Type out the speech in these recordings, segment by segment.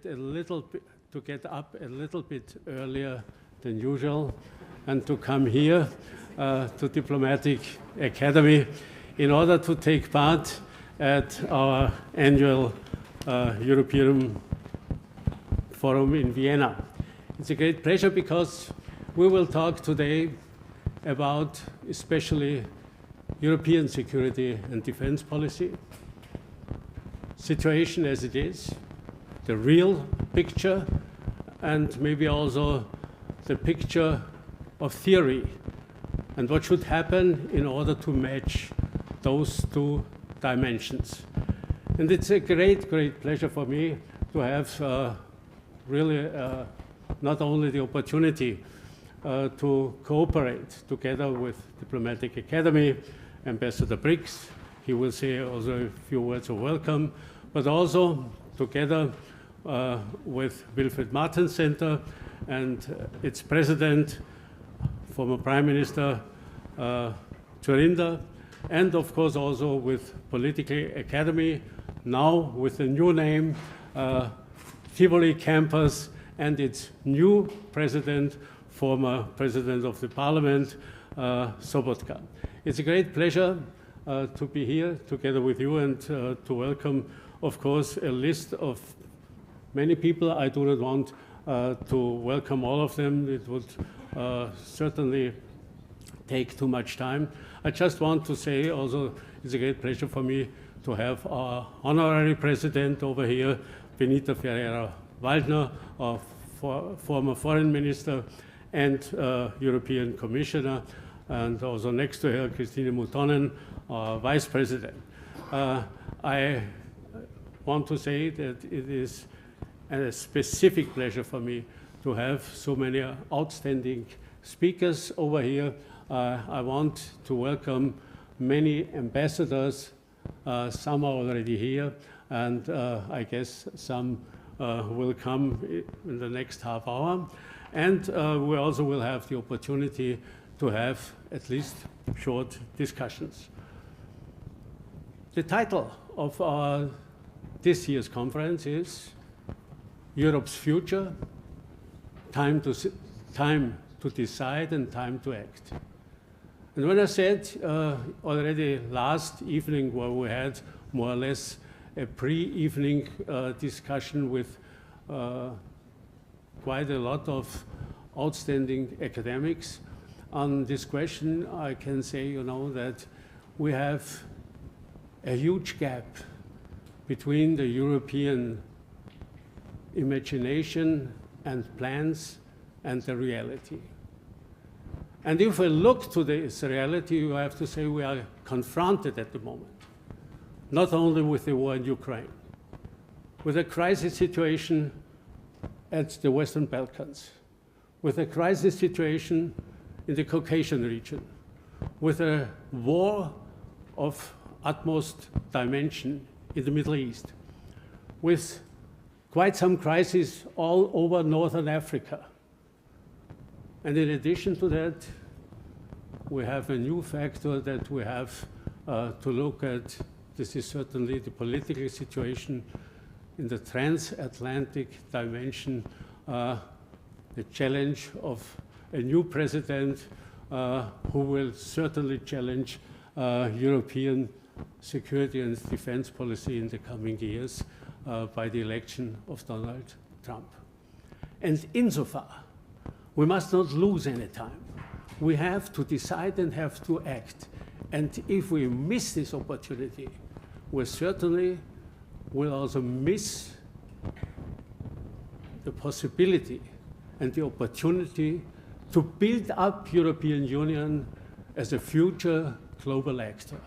get up a little bit earlier than usual and to come here to Diplomatic Academy in order to take part at our annual European Forum in Vienna. It's a great pleasure because we will talk today about especially European security and defense policy, situation as it is, the real picture, and maybe also the picture of theory and what should happen in order to match those two dimensions. And it's a great, great pleasure for me to have really not only the opportunity to cooperate together with Diplomatic Academy, Ambassador Brix, he will say also a few words of welcome, but also together with Wilfried Martens Center and its president, former Prime Minister Dzurinda, and of course also with Political Academy, now with a new name, Tivoli campus, and its new president, former president of the parliament, Sobotka. It's a great pleasure to be here together with you and to welcome, of course, a list of many people. I do not want to welcome all of them. It would certainly take too much time. I just want to say also it's a great pleasure for me to have our honorary president over here, Benita Ferreira-Waldner, our former foreign minister and European commissioner, and also next to her, Christine Mutonen, our vice president. I want to say that it is a specific pleasure for me to have so many outstanding speakers over here. I want to welcome many ambassadors. Some are already here, and I guess some will come in the next half hour. And we also will have the opportunity to have at least short discussions. The title of this year's conference is Europe's Future, Time to Decide and Time to Act. And when I said already last evening, where we had more or less a pre-evening discussion with quite a lot of outstanding academics on this question, I can say, that we have a huge gap between the European imagination and plans and the reality. And if we look to this reality, you have to say we are confronted at the moment, not only with the war in Ukraine, with a crisis situation at the Western Balkans, with a crisis situation in the Caucasian region, with a war of utmost dimension in the Middle East, with quite some crises all over Northern Africa. And in addition to that, we have a new factor that we have to look at. This is certainly the political situation in the transatlantic dimension, the challenge of a new president who will certainly challenge European security and defense policy in the coming years by the election of Donald Trump. And insofar, we must not lose any time. We have to decide and have to act. And if we miss this opportunity, we certainly will also miss the possibility and the opportunity to build up European Union as a future global actor.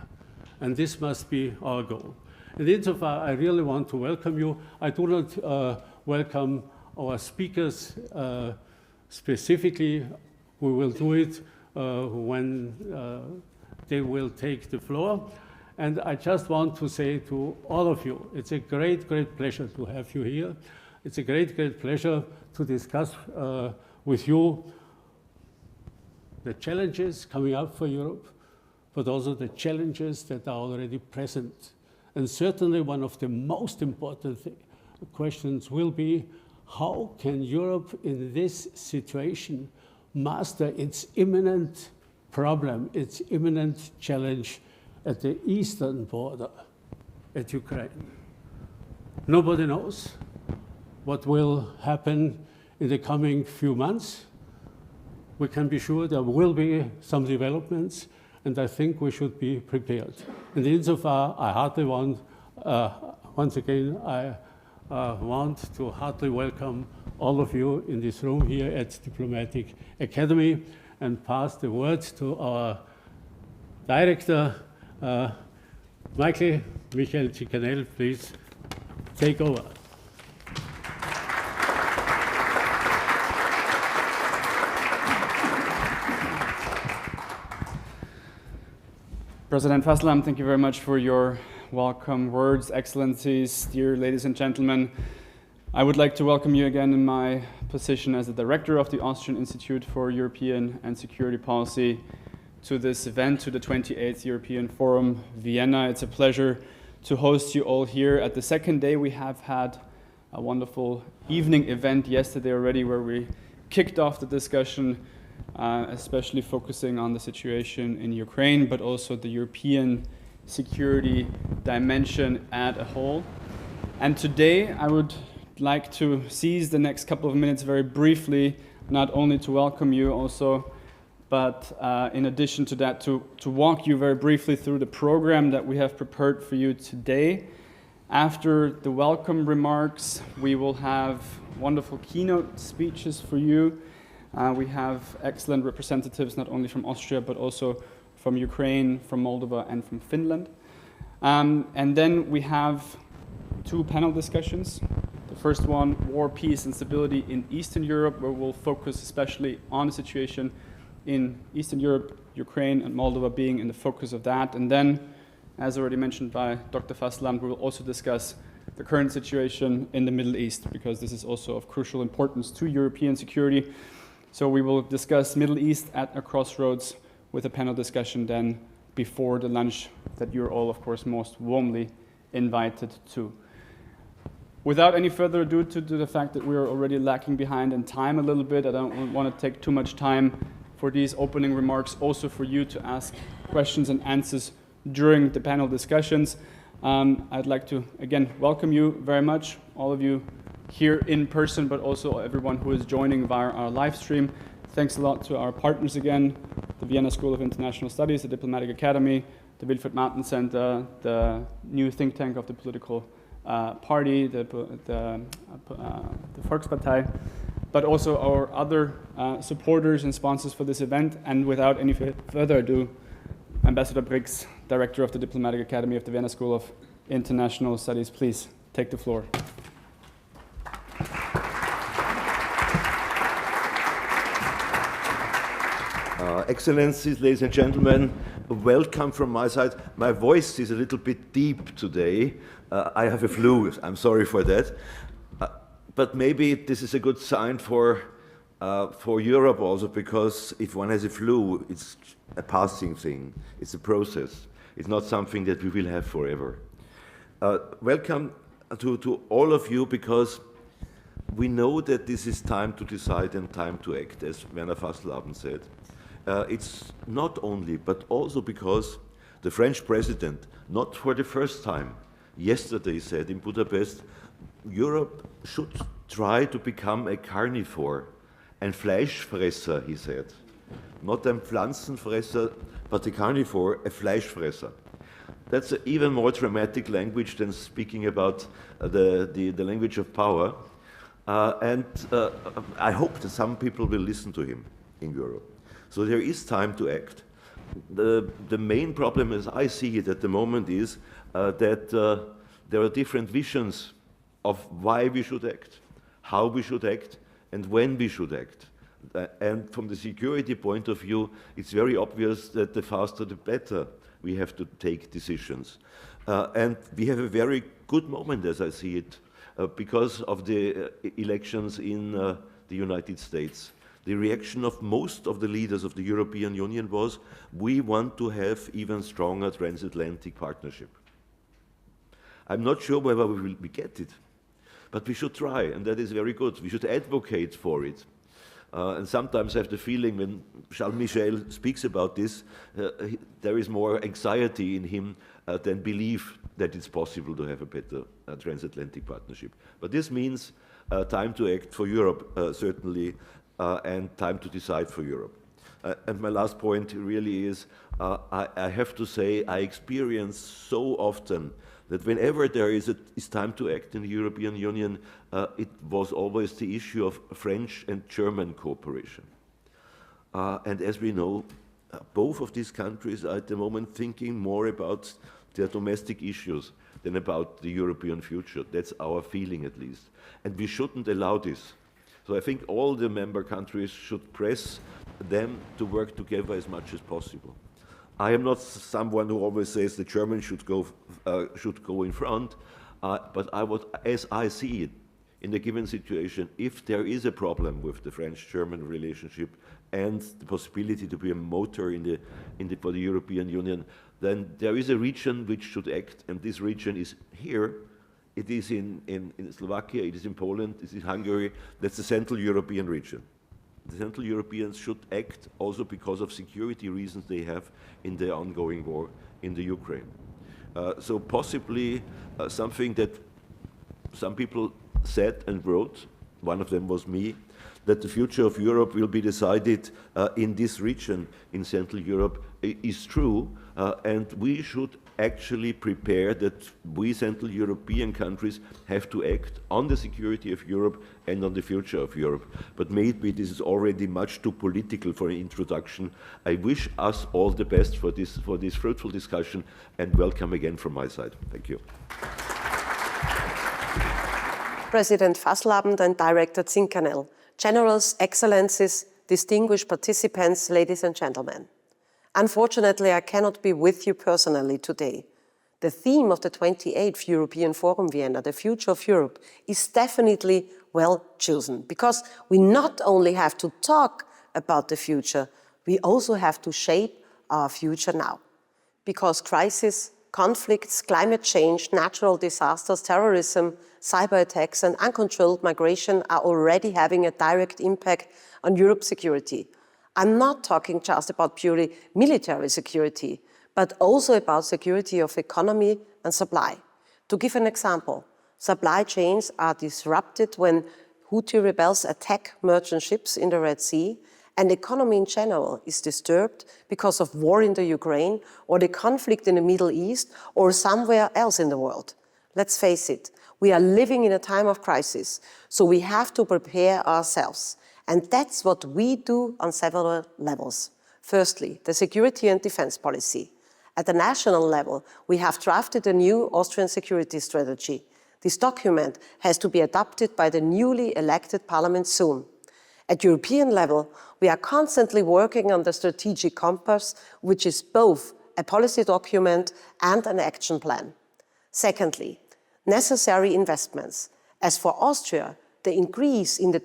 And this must be our goal. And insofar, I really want to welcome you. I do not welcome our speakers specifically. We will do it when they will take the floor. And I just want to say to all of you, it's a great, great pleasure to have you here. It's a great, great pleasure to discuss with you the challenges coming up for Europe, but also the challenges that are already present. And certainly one of the most important questions will be, how can Europe in this situation master its imminent problem, its imminent challenge at the eastern border, at Ukraine? Nobody knows what will happen in the coming few months. We can be sure there will be some developments, and I think we should be prepared. And insofar, I heartily want, once again, I want to heartily welcome all of you in this room here at Diplomatic Academy, and pass the word to our director, Michael Zinkanell. Please take over. President Fasslabend, thank you very much for your welcome words. Excellencies, dear ladies and gentlemen, I would like to welcome you again in my position as the director of the Austrian Institute for European and Security Policy to this event, to the 28th European Forum, Vienna. It's a pleasure to host you all here. At the second day, we have had a wonderful evening event yesterday already where we kicked off the discussion, especially focusing on the situation in Ukraine, but also the European security dimension as a whole. And today I would like to seize the next couple of minutes very briefly, not only to welcome you also, but in addition to that, to walk you very briefly through the program that we have prepared for you today. After the welcome remarks, we will have wonderful keynote speeches for you. We have excellent representatives, not only from Austria, but also from Ukraine, from Moldova, and from Finland. And then we have two panel discussions. The first one, War, Peace, and Stability in Eastern Europe, where we'll focus especially on the situation in Eastern Europe, Ukraine and Moldova being in the focus of that. And then, as already mentioned by Dr. Fasslabend, we will also discuss the current situation in the Middle East, because this is also of crucial importance to European security. So we will discuss Middle East at a crossroads with a panel discussion then before the lunch that you're all, of course, most warmly invited to. Without any further ado, to the fact that we are already lacking behind in time a little bit, I don't want to take too much time for these opening remarks, also for you to ask questions and answers during the panel discussions. I'd like to, again, welcome you very much, all of you here in person, but also everyone who is joining via our live stream. Thanks a lot to our partners again, the Vienna School of International Studies, the Diplomatic Academy, the Wilfried Martens Center, the new think tank of the political party, the Volkspartei, but also our other supporters and sponsors for this event. And without any further ado, Ambassador Brix, Director of the Diplomatic Academy of the Vienna School of International Studies, please take the floor. Excellencies, ladies and gentlemen, welcome from my side. My voice is a little bit deep today. I have a flu, I'm sorry for that. But maybe this is a good sign for Europe also, because if one has a flu, it's a passing thing. It's a process. It's not something that we will have forever. Welcome to all of you, because we know that this is time to decide and time to act, as Werner Fasslabend said. It's not only, but also because the French president, not for the first time, yesterday said in Budapest, Europe should try to become a carnivore, ein Fleischfresser, he said. Not ein Pflanzenfresser, but a carnivore, a Fleischfresser. That's an even more dramatic language than speaking about the language of power. And I hope that some people will listen to him in Europe. So there is time to act. The main problem, as I see it at the moment, is that there are different visions of why we should act, how we should act, and when we should act. And from the security point of view, it's very obvious that the faster the better we have to take decisions. And we have a very good moment, as I see it, because of the elections in the United States. The reaction of most of the leaders of the European Union was, we want to have even stronger transatlantic partnership. I'm not sure whether we will get it, But we should try, and that is very good. We should advocate for it. And sometimes I have the feeling when Charles Michel speaks about this, there is more anxiety in him than belief that it's possible to have a better transatlantic partnership. But this means time to act for Europe, certainly, and time to decide for Europe. And my last point really is, I have to say, I experience so often that whenever there is time to act in the European Union, it was always the issue of French and German cooperation. And as we know, both of these countries are at the moment thinking more about their domestic issues than about the European future. That's our feeling, at least. And we shouldn't allow this. So I think all the member countries should press them to work together as much as possible. I am not someone who always says the Germans should go in front, but as I see it, in the given situation, if there is a problem with the French-German relationship and the possibility to be a motor for the European Union, then there is a region which should act, and this region is here. It is in Slovakia, it is in Poland, it is in Hungary. That's the Central European region. The Central Europeans should act also because of security reasons they have in the ongoing war in the Ukraine. So possibly something that some people said and wrote, one of them was me, that the future of Europe will be decided in this region in Central Europe is true, and we should actually prepare that we Central European countries have to act on the security of Europe and on the future of Europe. But maybe this is already much too political for an introduction. I wish us all the best for this fruitful discussion, and welcome again from my side. Thank you. President Fasslabend and Director Zinkanell, Generals, Excellencies, distinguished participants, ladies and gentlemen. Unfortunately, I cannot be with you personally today. The theme of the 28th European Forum Vienna, the future of Europe, is definitely well chosen, because we not only have to talk about the future, we also have to shape our future now. Because crisis, conflicts, climate change, natural disasters, terrorism, cyber attacks and uncontrolled migration are already having a direct impact on Europe's security. I'm not talking just about purely military security, but also about security of economy and supply. To give an example, supply chains are disrupted when Houthi rebels attack merchant ships in the Red Sea, and economy in general is disturbed because of war in the Ukraine or the conflict in the Middle East or somewhere else in the world. Let's face it, we are living in a time of crisis, so we have to prepare ourselves. And that's what we do on several levels. Firstly, the security and defense policy. At the national level, we have drafted a new Austrian security strategy. This document has to be adopted by the newly elected parliament soon. At European level, we are constantly working on the strategic compass, which is both a policy document and an action plan. Secondly, necessary investments. As for Austria, the increase in the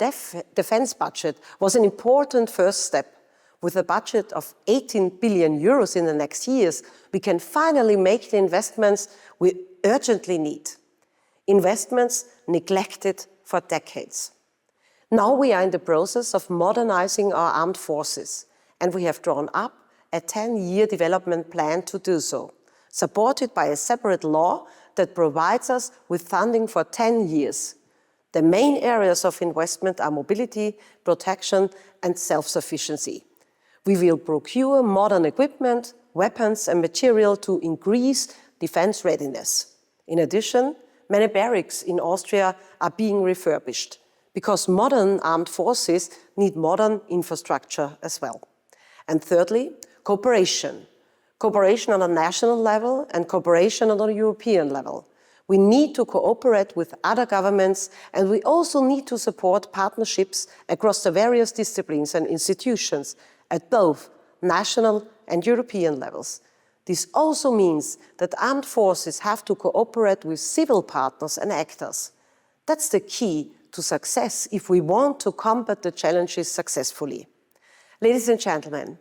defense budget was an important first step. With a budget of 18 billion euros in the next years, we can finally make the investments we urgently need. Investments neglected for decades. Now we are in the process of modernizing our armed forces, and we have drawn up a 10-year development plan to do so, supported by a separate law that provides us with funding for 10 years. The main areas of investment are mobility, protection, and self-sufficiency. We will procure modern equipment, weapons, and material to increase defense readiness. In addition, many barracks in Austria are being refurbished, because modern armed forces need modern infrastructure as well. And thirdly, cooperation. Cooperation on a national level and cooperation on a European level. We need to cooperate with other governments, and we also need to support partnerships across the various disciplines and institutions at both national and European levels. This also means that armed forces have to cooperate with civil partners and actors. That's the key to success if we want to combat the challenges successfully. Ladies and gentlemen,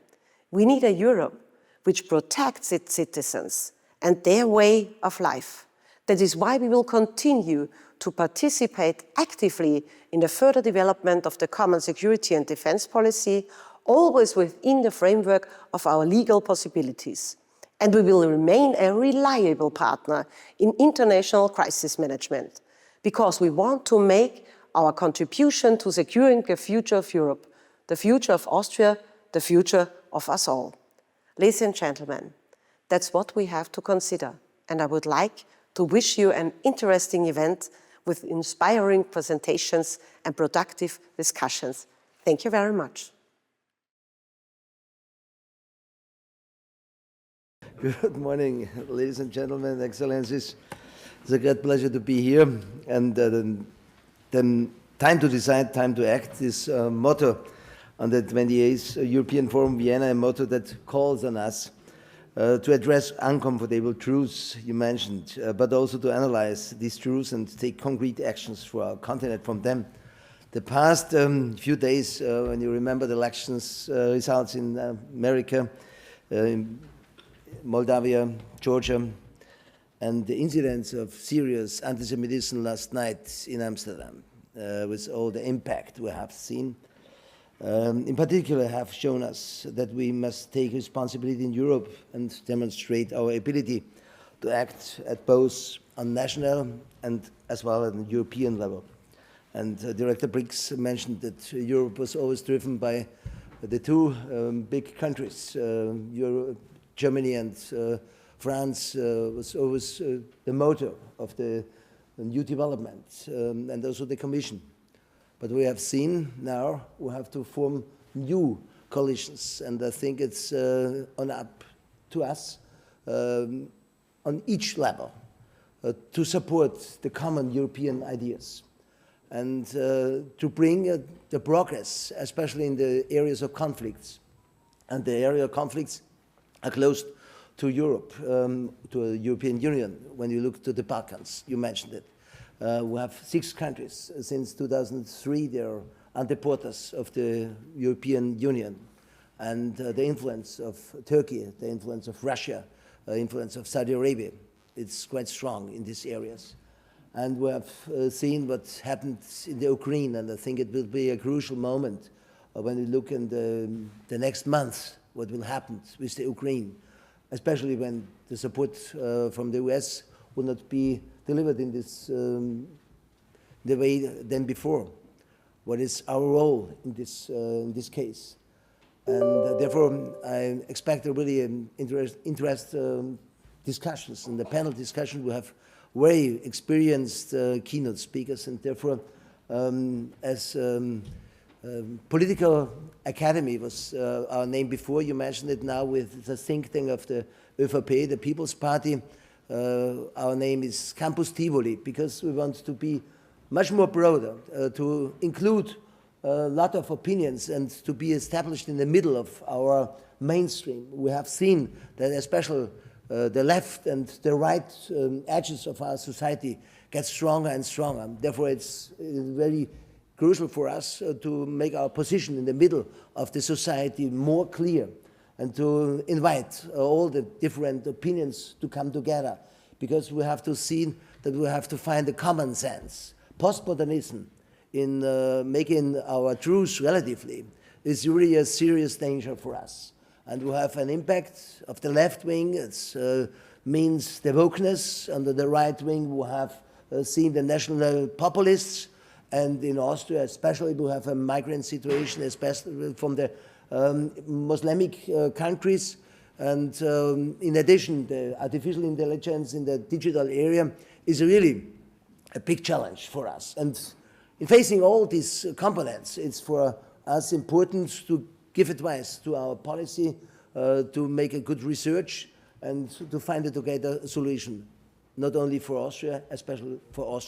we need a Europe which protects its citizens and their way of life. That is why we will continue to participate actively in the further development of the common security and defense policy, always within the framework of our legal possibilities. And we will remain a reliable partner in international crisis management, because we want to make our contribution to securing the future of Europe, the future of Austria, the future of us all. Ladies and gentlemen, that's what we have to consider, and I would like to wish you an interesting event with inspiring presentations and productive discussions. Thank you very much. Good morning, ladies and gentlemen, excellencies. It's a great pleasure to be here. And then time to decide, time to act is a motto on the 28th European Forum Vienna, a motto that calls on us to address uncomfortable truths you mentioned, but also to analyze these truths and take concrete actions for our continent from them. The past few days, when you remember the elections results in America, in Moldova, Georgia, and the incidents of serious anti-Semitism last night in Amsterdam, with all the impact we have seen, in particular have shown us that we must take responsibility in Europe and demonstrate our ability to act at both on national and as well at the European level. And Director Brix mentioned that Europe was always driven by the two big countries, Germany and France was always the motor of the new development, and also the Commission. But we have seen now we have to form new coalitions, and I think it's up to us on each level to support the common European ideas and to bring the progress, especially in the areas of conflicts. And the area of conflicts are close to Europe, to the European Union. When you look to the Balkans, you mentioned it. We have 6 countries since 2003. They are underporters of the European Union. And the influence of Turkey, the influence of Russia, the influence of Saudi Arabia, it's quite strong in these areas. And we have seen what happened in the Ukraine, and I think it will be a crucial moment when we look in the next month, what will happen with the Ukraine, especially when the support from the US will not be delivered in this the way than before. What is our role in this case? And therefore, I expect a really interesting discussions. In the panel discussion, we have very experienced keynote speakers, and therefore, as Political Academy was our name before. You mentioned it now with the think tank of the ÖVP, the People's Party. Our name is Campus Tivoli, because we want to be much more broader, to include a lot of opinions and to be established in the middle of our mainstream. We have seen that especially the left and the right edges of our society get stronger and stronger. Therefore, it's very crucial for us to make our position in the middle of the society more clear and to invite all the different opinions to come together, because we have to see that we have to find a common sense. Postmodernism in making our truths relatively is really a serious danger for us. And we have an impact of the left wing. It means the wokeness. Under the right wing, we have seen the national populists. And in Austria, especially, we have a migrant situation, especially from the Muslimic countries. And in addition, the artificial intelligence in the digital area is really a big challenge for us. And in facing all these components, it's for us important to give advice to our policy, to make a good research, and to find a together solution, not only for Austria, especially for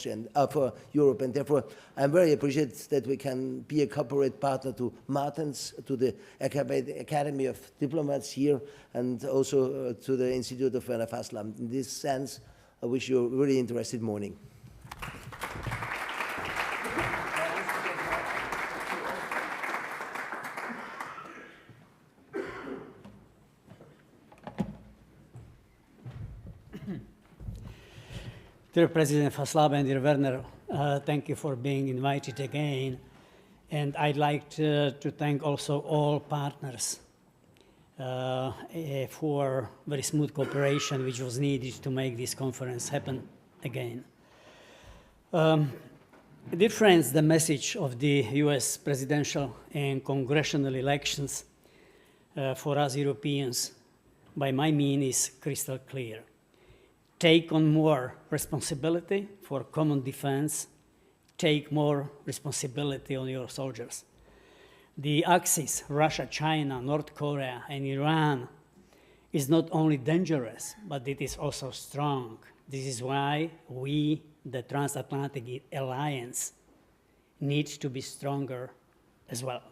for Europe. And therefore, I'm very appreciative that we can be a corporate partner to Martens, to the Academy of Diplomats here, and also to the Institute of Werner Fasslabend. In this sense, I wish you a really interesting morning. Dear President Fasslabend, dear Werner, Thank you for being invited again. And I'd like to thank also all partners for very smooth cooperation which was needed to make this conference happen again. Dear friends, the message of the US presidential and congressional elections for us Europeans, by my mean, is crystal clear. Take on more responsibility for common defense. Take more responsibility on your soldiers. The axis, Russia, China, North Korea, and Iran, is not only dangerous, but it is also strong. This is why we, the transatlantic alliance, need to be stronger as well.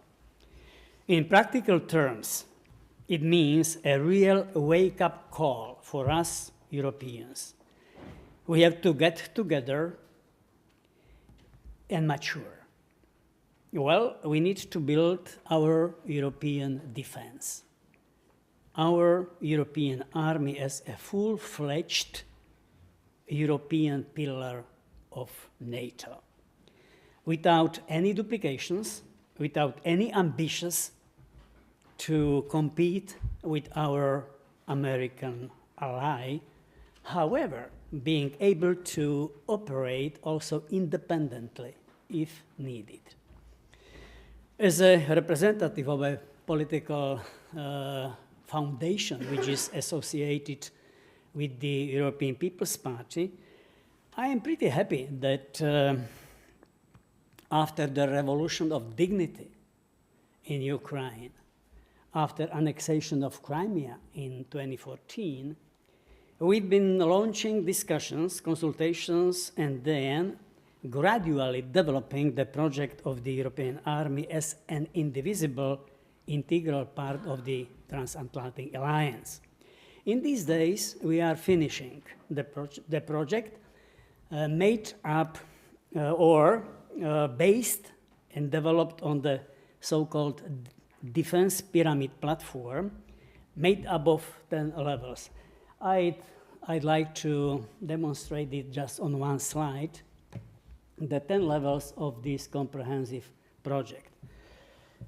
In practical terms, it means a real wake-up call for us Europeans. We have to get together and mature. Well, we need to build our European defense, our European army as a full-fledged European pillar of NATO, without any duplications, without any ambitions to compete with our American ally, however, being able to operate also independently if needed. As a representative of a political foundation which is associated with the European People's Party, I am pretty happy that after the revolution of dignity in Ukraine, after annexation of Crimea in 2014, we've been launching discussions, consultations, and then gradually developing the project of the European Army as an indivisible, integral part of the transatlantic alliance. In these days, we are finishing the project made up based and developed on the so-called defense pyramid platform made up of 10 levels. I'd like to demonstrate it just on one slide, the 10 levels of this comprehensive project.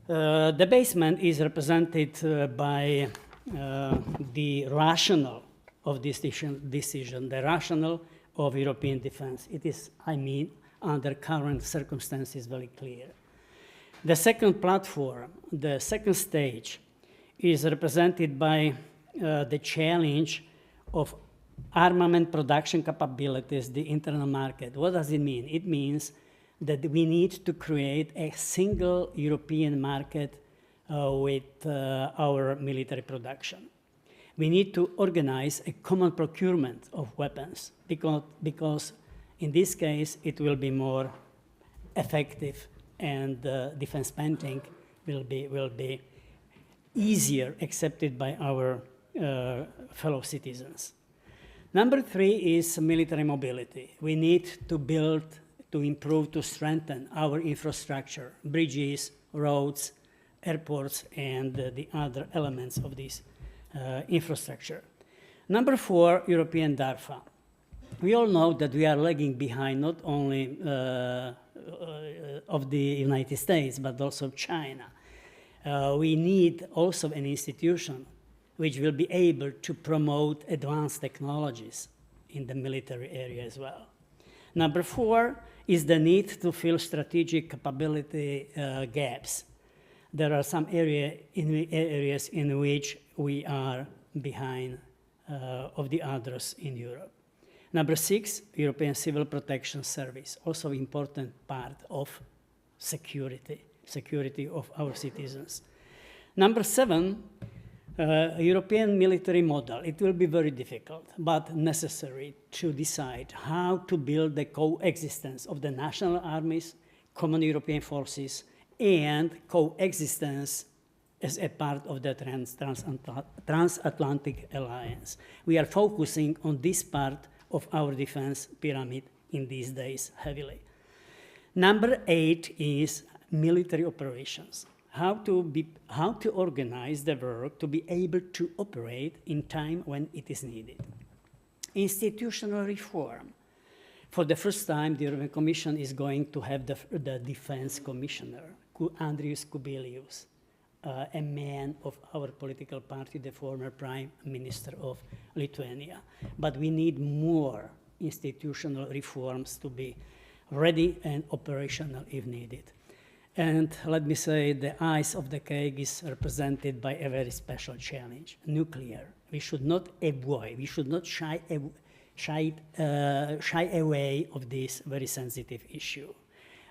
The basement is represented by the rationale of this decision, the rationale of European defense. It is, I mean, under current circumstances, very clear. The second platform, the second stage, is represented by the challenge of armament production capabilities, the internal market. What does it mean? It means that we need to create a single European market with our military production. We need to organize a common procurement of weapons because in this case it will be more effective and defense spending will be easier accepted by our fellow citizens. Number 3 is military mobility. We need to build, to improve, to strengthen our infrastructure, bridges, roads, airports, and the other elements of this infrastructure. Number 4, European DARPA. We all know that we are lagging behind not only of the United States, but also China. We need also an institution which will be able to promote advanced technologies in the military area as well. Number 4 is the need to fill strategic capability gaps. There are some areas in which we are behind of the others in Europe. Number 6, European Civil Protection Service, also important part of security of our citizens. Number 7, European military model. It will be very difficult, but necessary to decide how to build the coexistence of the national armies, common European forces, and coexistence as a part of the transatlantic alliance. We are focusing on this part of our defense pyramid in these days heavily. Number 8 is military operations. How to organize the work to be able to operate in time when it is needed. Institutional reform. For the first time, the European Commission is going to have the defense commissioner, Andrius Kubilius, a man of our political party, the former prime minister of Lithuania. But we need more institutional reforms to be ready and operational if needed. And let me say, the ice of the cake is represented by a very special challenge, nuclear. We should not avoid, we should not shy away of this very sensitive issue.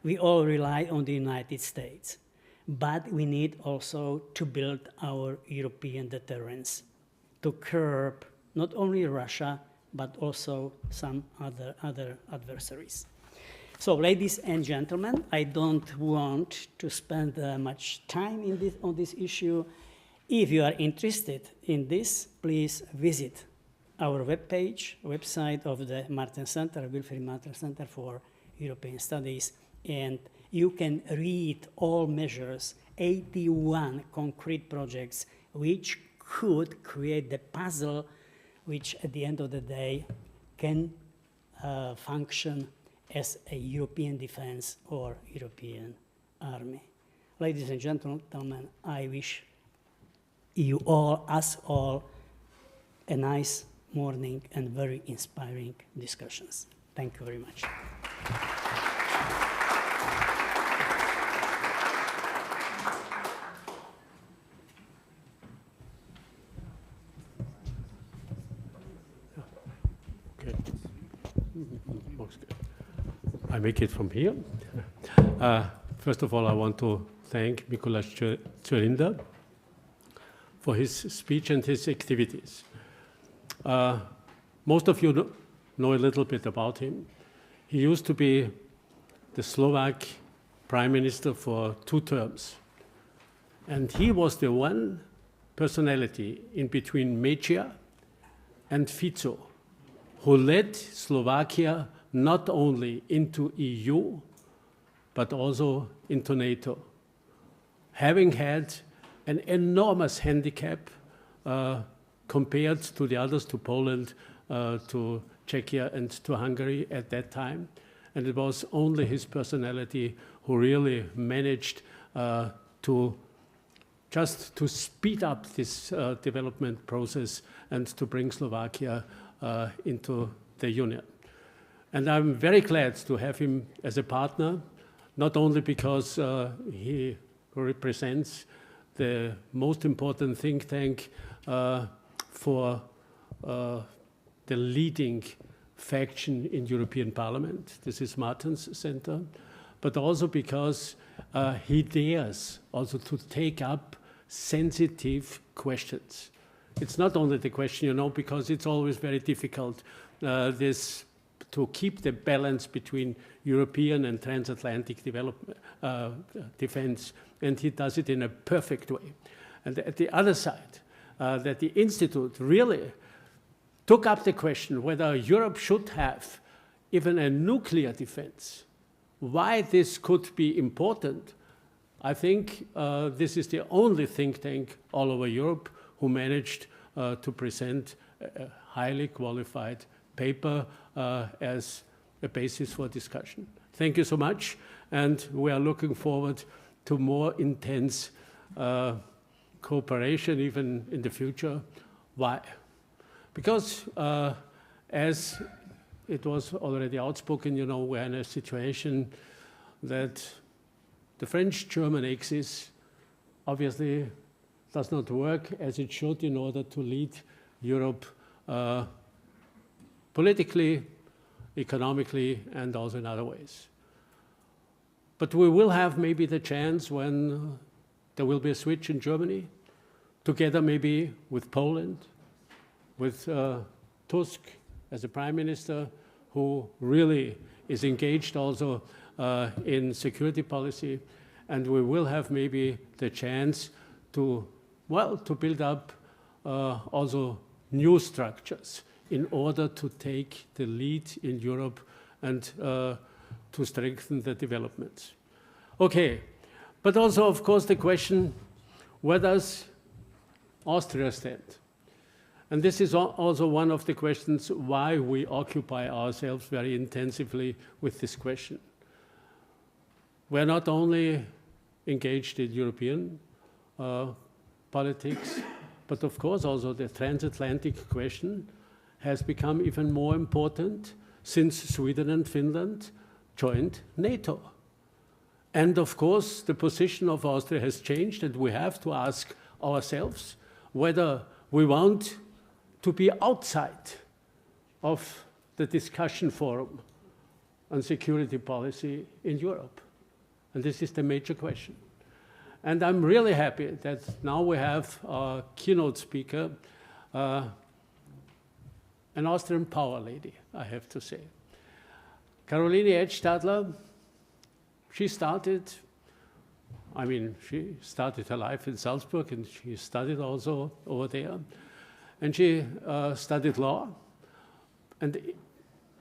We all rely on the United States, but we need also to build our European deterrence to curb not only Russia, but also some other adversaries. So, ladies and gentlemen, I don't want to spend much time on this issue. If you are interested in this, please visit our website of the Martens Center, Wilfried Martens Center for European Studies, and you can read all measures, 81 concrete projects, which could create the puzzle which at the end of the day can function as a European defense or European army. Ladies and gentlemen, I wish you all, us all, a nice morning and very inspiring discussions. Thank you very much. Okay. I make it from here. First of all, I want to thank Mikuláš Dzurinda for his speech and his activities. Most of you know a little bit about him. He used to be the Slovak Prime Minister for 2 terms. And he was the one personality in between Mejia and Fico who led Slovakia not only into EU, but also into NATO, having had an enormous handicap compared to the others, to Poland, to Czechia, and to Hungary at that time. And it was only his personality who really managed to speed up this development process and to bring Slovakia into the Union. And I'm very glad to have him as a partner, not only because he represents the most important think tank for the leading faction in European Parliament. This is Martens Center, but also because he dares also to take up sensitive questions. It's not only the question, because it's always very difficult to keep the balance between European and transatlantic defense, and he does it in a perfect way. And at the other side, that the Institute really took up the question whether Europe should have even a nuclear defense. Why this could be important, I think this is the only think tank all over Europe who managed to present a highly qualified paper as a basis for discussion. Thank you so much, and we are looking forward to more intense cooperation even in the future. Why? Because as it was already outspoken, we're in a situation that the French-German axis obviously does not work as it should in order to lead Europe politically, economically, and also in other ways. But we will have maybe the chance when there will be a switch in Germany, together maybe with Poland, with Tusk as a prime minister, who really is engaged also in security policy, and we will have maybe the chance to build up also new structures in order to take the lead in Europe and to strengthen the developments. Okay, but also, of course, the question, where does Austria stand? And this is also one of the questions why we occupy ourselves very intensively with this question. We're not only engaged in European politics, but of course also the transatlantic question has become even more important since Sweden and Finland joined NATO. And of course, the position of Austria has changed, and we have to ask ourselves whether we want to be outside of the discussion forum on security policy in Europe. And this is the major question. And I'm really happy that now we have our keynote speaker, an Austrian power lady, I have to say. Karoline Edtstadler, she started her life in Salzburg, and she studied also over there. And she studied law and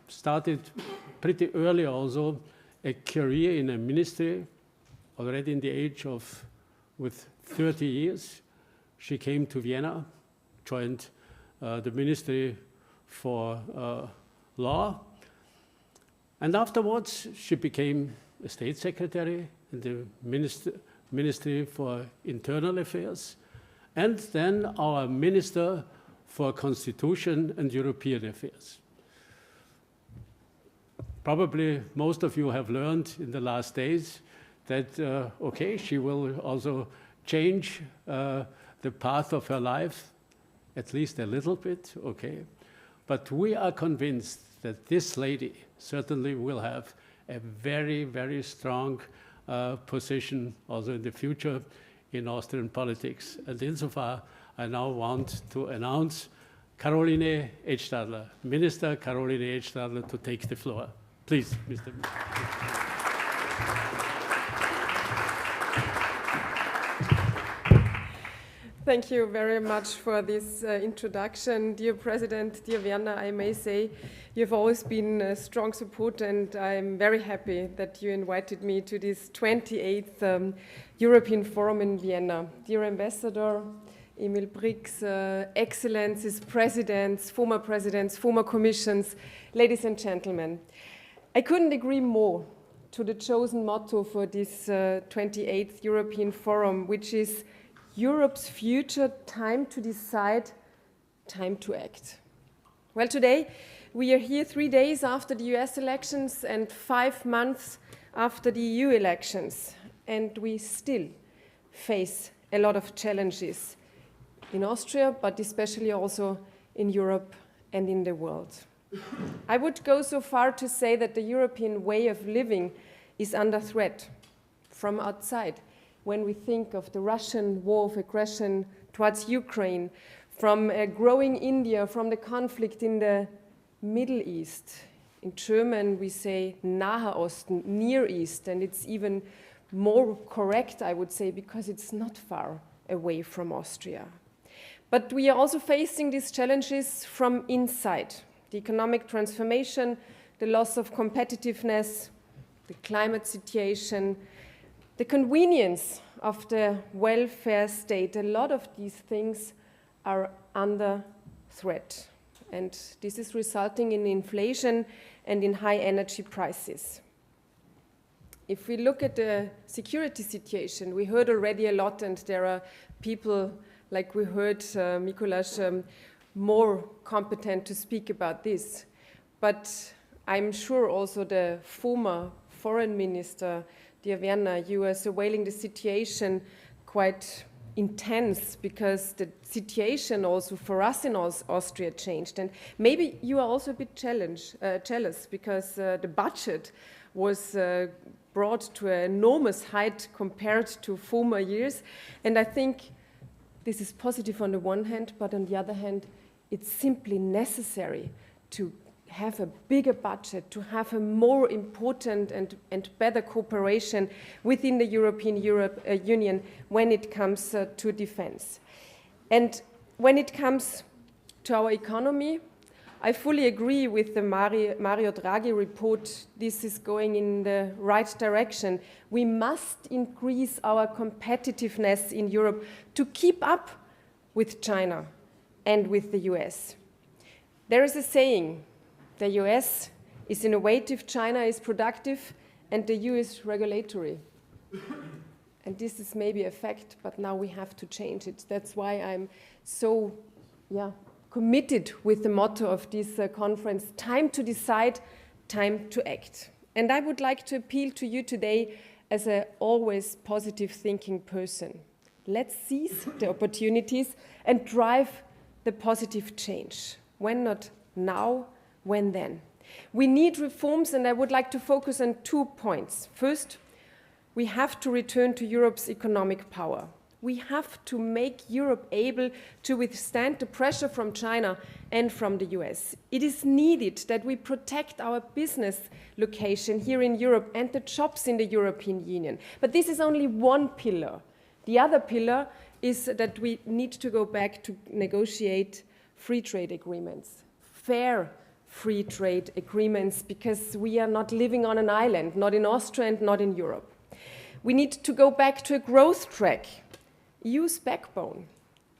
started pretty early also a career in a ministry, already in the age of, with 30 years. She came to Vienna, joined the Ministry for Law, and afterwards she became a state secretary in the Ministry for Internal Affairs, and then our Minister for Constitution and European Affairs. Probably most of you have learned in the last days that, okay, she will also change the path of her life, at least a little bit, okay. But we are convinced that this lady certainly will have a very, very strong position also in the future in Austrian politics. And insofar, I now want to announce Karoline Edtstadler, Minister Karoline Edtstadler, to take the floor. Please, Mr. Thank you very much for this introduction. Dear President, dear Werner, I may say you've always been a strong support, and I'm very happy that you invited me to this 28th European Forum in Vienna. Dear Ambassador, Emil, Brix, Excellencies, Presidents, former Commissions, ladies and gentlemen. I couldn't agree more to the chosen motto for this 28th European Forum, which is Europe's future, time to decide, time to act. Well, today we are here 3 days after the US elections and 5 months after the EU elections, and we still face a lot of challenges in Austria, but especially also in Europe and in the world. I would go so far to say that the European way of living is under threat from outside. When we think of the Russian war of aggression towards Ukraine, from a growing India, from the conflict in the Middle East. In German, we say Nahe Osten, Near East, and it's even more correct, I would say, because it's not far away from Austria. But we are also facing these challenges from inside. The economic transformation, the loss of competitiveness, the climate situation, the convenience of the welfare state. A lot of these things are under threat. And this is resulting in inflation and in high energy prices. If we look at the security situation, we heard already a lot, and there are people, like we heard Mikuláš, more competent to speak about this. But I'm sure also the former foreign minister, dear Werner, you are surveilling the situation quite intense, because the situation also for us in Austria changed. And maybe you are also a bit jealous because the budget was brought to an enormous height compared to former years. And I think this is positive on the one hand, but on the other hand, it's simply necessary to have a bigger budget, to have a more important and better cooperation within the European Union when it comes to defense. And when it comes to our economy, I fully agree with the Mario Draghi report. This is going in the right direction. We must increase our competitiveness in Europe to keep up with China, and with the US. There is a saying, the US is innovative, China is productive, and the EU is regulatory. And this is maybe a fact, but now we have to change it. That's why I'm so committed with the motto of this conference, time to decide, time to act. And I would like to appeal to you today as an always positive thinking person. Let's seize the opportunities and drive the positive change. When not now, when then? We need reforms, and I would like to focus on 2 points. First, we have to return to Europe's economic power. We have to make Europe able to withstand the pressure from China and from the US. It is needed that we protect our business location here in Europe and the jobs in the European Union. But this is only one pillar. The other pillar is that we need to go back to negotiate free trade agreements, fair free trade agreements, because we are not living on an island, not in Austria and not in Europe. We need to go back to a growth track. EU's backbone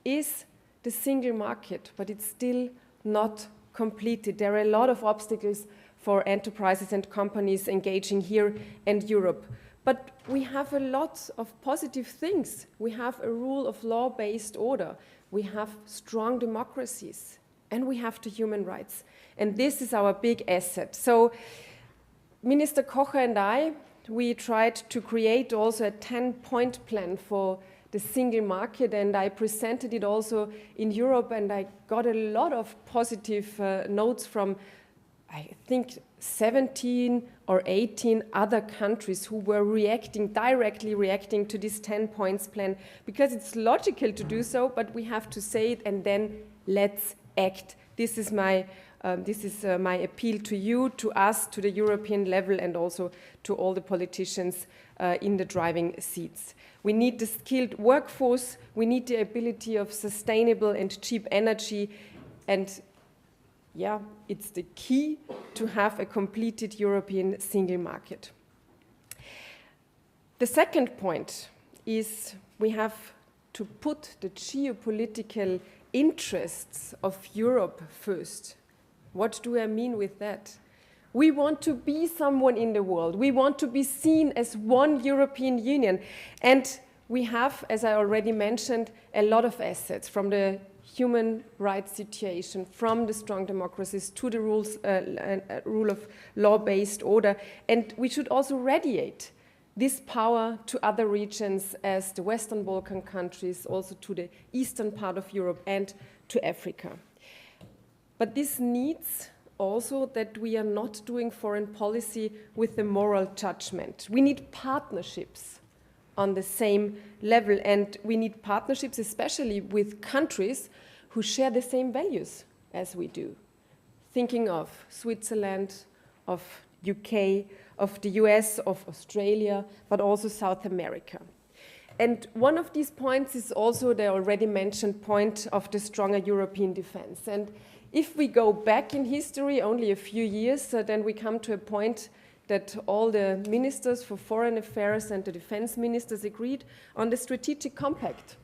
is the single market, but it's still not completed. There are a lot of obstacles for enterprises and companies engaging here in Europe. But we have a lot of positive things. We have a rule of law-based order. We have strong democracies, and we have the human rights. And this is our big asset. So Minister Kocher and I, we tried to create also a 10-point plan for the single market, and I presented it also in Europe, and I got a lot of positive notes from, I think, 17 or 18 other countries who were directly reacting to this 10 points plan, because it's logical to do so, but we have to say it and then let's act. This is my appeal to you, to us, to the European level, and also to all the politicians in the driving seats. We need the skilled workforce, we need the ability of sustainable and cheap energy, and it's the key to have a completed European single market. The second point is we have to put the geopolitical interests of Europe first. What do I mean with that? We want to be someone in the world. We want to be seen as one European Union. And we have, as I already mentioned, a lot of assets, from the human rights situation, from the strong democracies to the rule of law-based order. And we should also radiate this power to other regions, as the Western Balkan countries, also to the eastern part of Europe and to Africa. But this needs also that we are not doing foreign policy with the moral judgment. We need partnerships on the same level, and we need partnerships especially with countries who share the same values as we do. Thinking of Switzerland, of UK, of the US, of Australia, but also South America. And one of these points is also the already mentioned point of the stronger European defense. And if we go back in history only a few years, then we come to a point that all the ministers for foreign affairs and the defense ministers agreed on the strategic compact.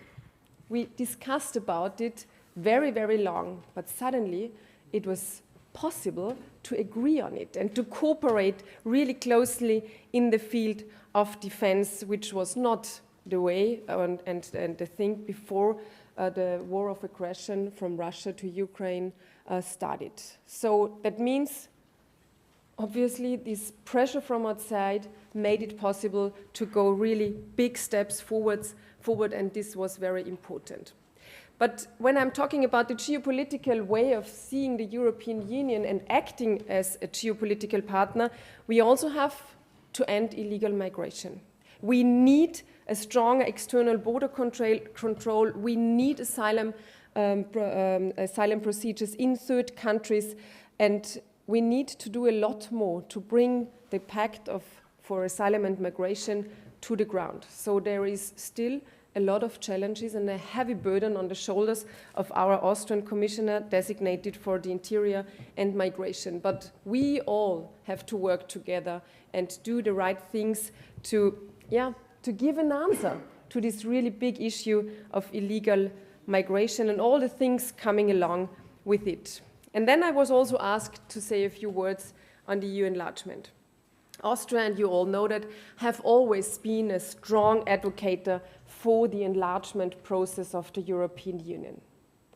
We discussed about it very, very long, but suddenly it was possible to agree on it and to cooperate really closely in the field of defense, which was not the way and the thing before the war of aggression from Russia to Ukraine started. So that means, obviously, this pressure from outside made it possible to go really big steps forward, and this was very important. But when I'm talking about the geopolitical way of seeing the European Union and acting as a geopolitical partner, we also have to end illegal migration. We need a strong external border control. We need asylum procedures in third countries, and we need to do a lot more to bring the pact for asylum and migration to the ground. So there is still a lot of challenges and a heavy burden on the shoulders of our Austrian commissioner designated for the interior and migration. But we all have to work together and do the right things to give an answer to this really big issue of illegal migration, and all the things coming along with it. And then I was also asked to say a few words on the EU enlargement. Austria, and you all know that, have always been a strong advocate for the enlargement process of the European Union.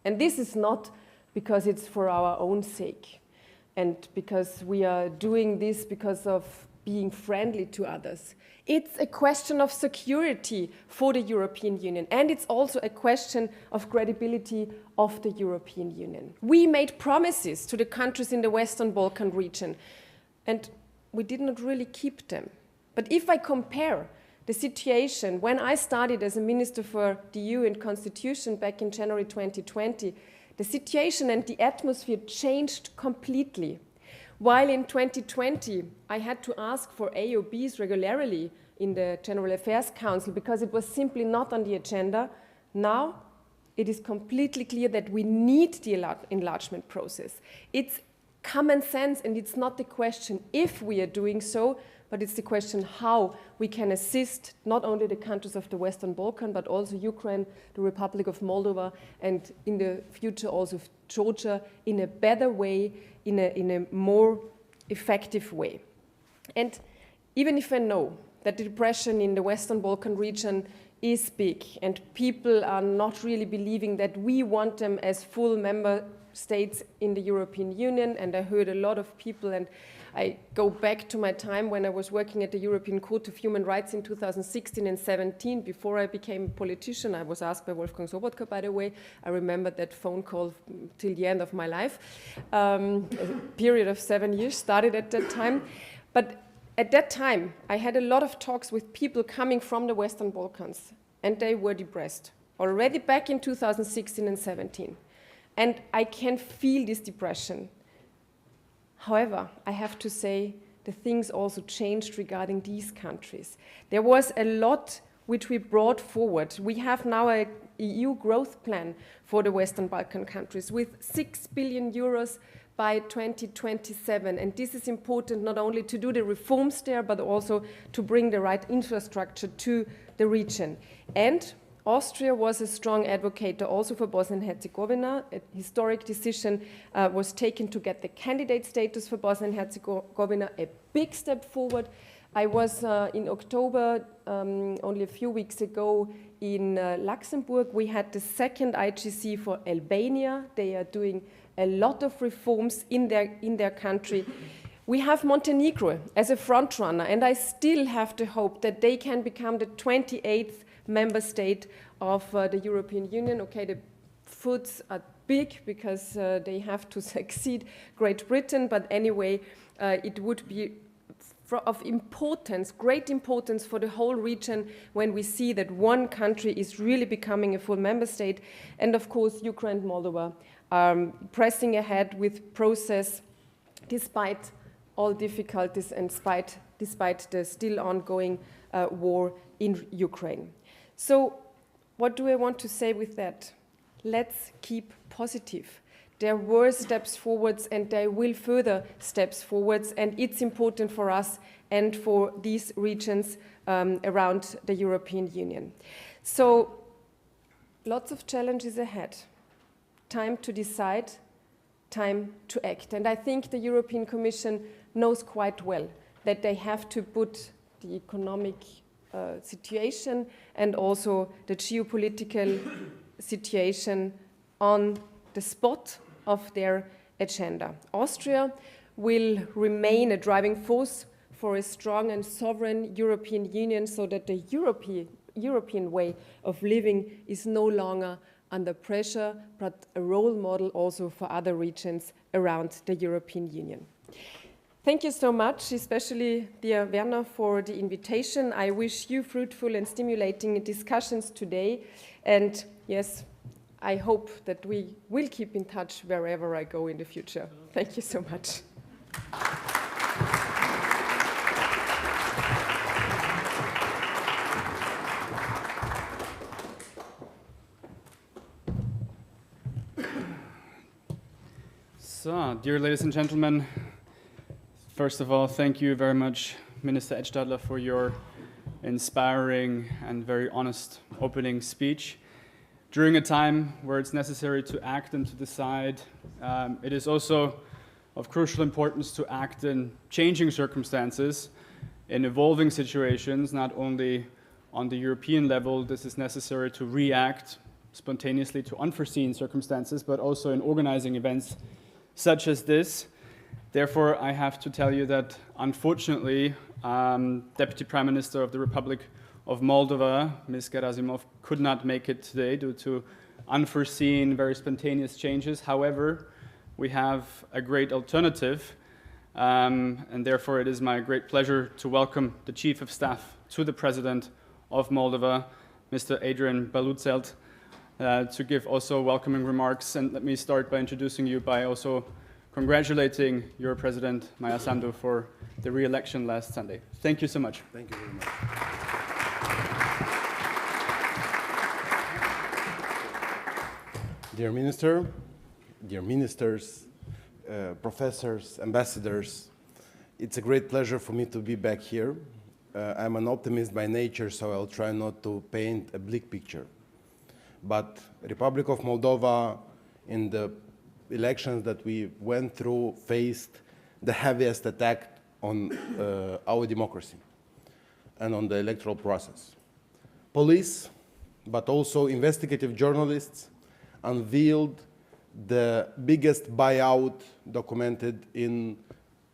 And this is not because it's for our own sake and because we are doing this because of being friendly to others. It's a question of security for the European Union, and it's also a question of credibility of the European Union. We made promises to the countries in the Western Balkan region, and we did not really keep them. But if I compare the situation when I started as a Minister for the EU and Constitution back in January 2020, the situation and the atmosphere changed completely. While in 2020, I had to ask for AOBs regularly in the General Affairs Council because it was simply not on the agenda, now it is completely clear that we need the enlargement process. It's common sense, and it's not the question if we are doing so, but it's the question how we can assist not only the countries of the Western Balkan, but also Ukraine, the Republic of Moldova, and in the future also Georgia, in a better way, in a more effective way. And even if I know that the depression in the Western Balkan region is big, and people are not really believing that we want them as full member states in the European Union, and I heard a lot of people, and I go back to my time when I was working at the European Court of Human Rights in 2016 and 17. Before I became a politician, I was asked by Wolfgang Sobotka, by the way. I remember that phone call till the end of my life. A period of 7 years started at that time. But at that time, I had a lot of talks with people coming from the Western Balkans, and they were depressed already back in 2016 and 17. And I can feel this depression. However, I have to say the things also changed regarding these countries. There was a lot which we brought forward. We have now an EU growth plan for the Western Balkan countries with 6 billion euros by 2027. And this is important not only to do the reforms there, but also to bring the right infrastructure to the region. And Austria was a strong advocate also for Bosnia and Herzegovina. A historic decision was taken to get the candidate status for Bosnia and Herzegovina, a big step forward. I was in October, only a few weeks ago, in Luxembourg. We had the second IGC for Albania. They are doing a lot of reforms in their country. We have Montenegro as a front runner, and I still have the hope that they can become the 28th member state of the European Union. Okay, the foots are big because they have to succeed Great Britain, but anyway, it would be of importance, great importance for the whole region when we see that one country is really becoming a full member state. And of course, Ukraine and Moldova are pressing ahead with process despite all difficulties and despite the still ongoing war in Ukraine. So what do I want to say with that? Let's keep positive. There were steps forwards and there will further steps forwards, and it's important for us and for these regions around the European Union. So lots of challenges ahead. Time to decide, time to act. And I think the European Commission knows quite well that they have to put the economic situation and also the geopolitical situation on the spot of their agenda. Austria will remain a driving force for a strong and sovereign European Union so that the European way of living is no longer under pressure, but a role model also for other regions around the European Union. Thank you so much, especially dear Werner, for the invitation. I wish you fruitful and stimulating discussions today. And yes, I hope that we will keep in touch wherever I go in the future. Thank you so much. So, dear ladies and gentlemen, first of all, thank you very much, Minister Edtstadler, for your inspiring and very honest opening speech. during a time where it's necessary to act and to decide, it is also of crucial importance to act in changing circumstances, in evolving situations, not only on the European level. This is necessary to react spontaneously to unforeseen circumstances, but also in organizing events such as this. Therefore, I have to tell you that, unfortunately, Deputy Prime Minister of the Republic of Moldova, Ms. Gerasimov, could not make it today due to unforeseen, very spontaneous changes. However, we have a great alternative, and therefore it is my great pleasure to welcome the Chief of Staff to the President of Moldova, Mr. Adrian Balutel, to give also welcoming remarks. And let me start by introducing you by also congratulating your President, Maya Sandu, for the re-election last Sunday. Thank you so much. Thank you very much. Dear Minister, dear ministers, professors, ambassadors, it's a great pleasure for me to be back here. I'm an optimist by nature, so I'll try not to paint a bleak picture. But Republic of Moldova, in the elections that we went through, faced the heaviest attack on our democracy and on the electoral process. Police, but also investigative journalists, unveiled the biggest buyout documented in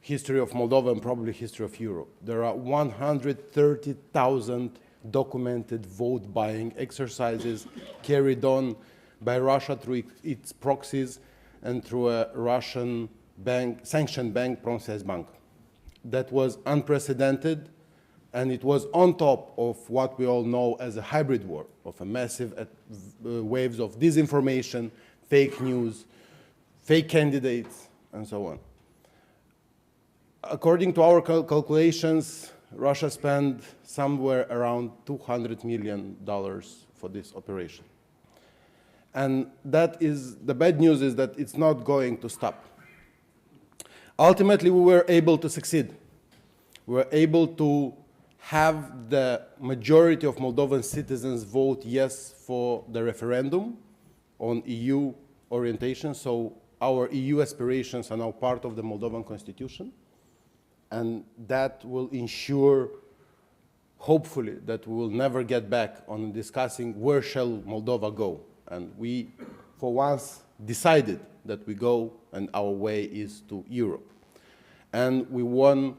history of Moldova and probably history of Europe. There are 130,000 documented vote buying exercises carried on by Russia through its proxies and through a Russian bank, sanctioned bank, Pромsvязьбанк. That was unprecedented, and it was on top of what we all know as a hybrid war, of a massive waves of disinformation, fake news, fake candidates, and so on. According to our calculations, Russia spent somewhere around $200 million for this operation. And that is, the bad news is that it's not going to stop. Ultimately, we were able to succeed. We were able to have the majority of Moldovan citizens vote yes for the referendum on EU orientation. So our EU aspirations are now part of the Moldovan constitution. And that will ensure, hopefully, that we will never get back on discussing where shall Moldova go. And we, for once, decided that we go and our way is to Europe. And we won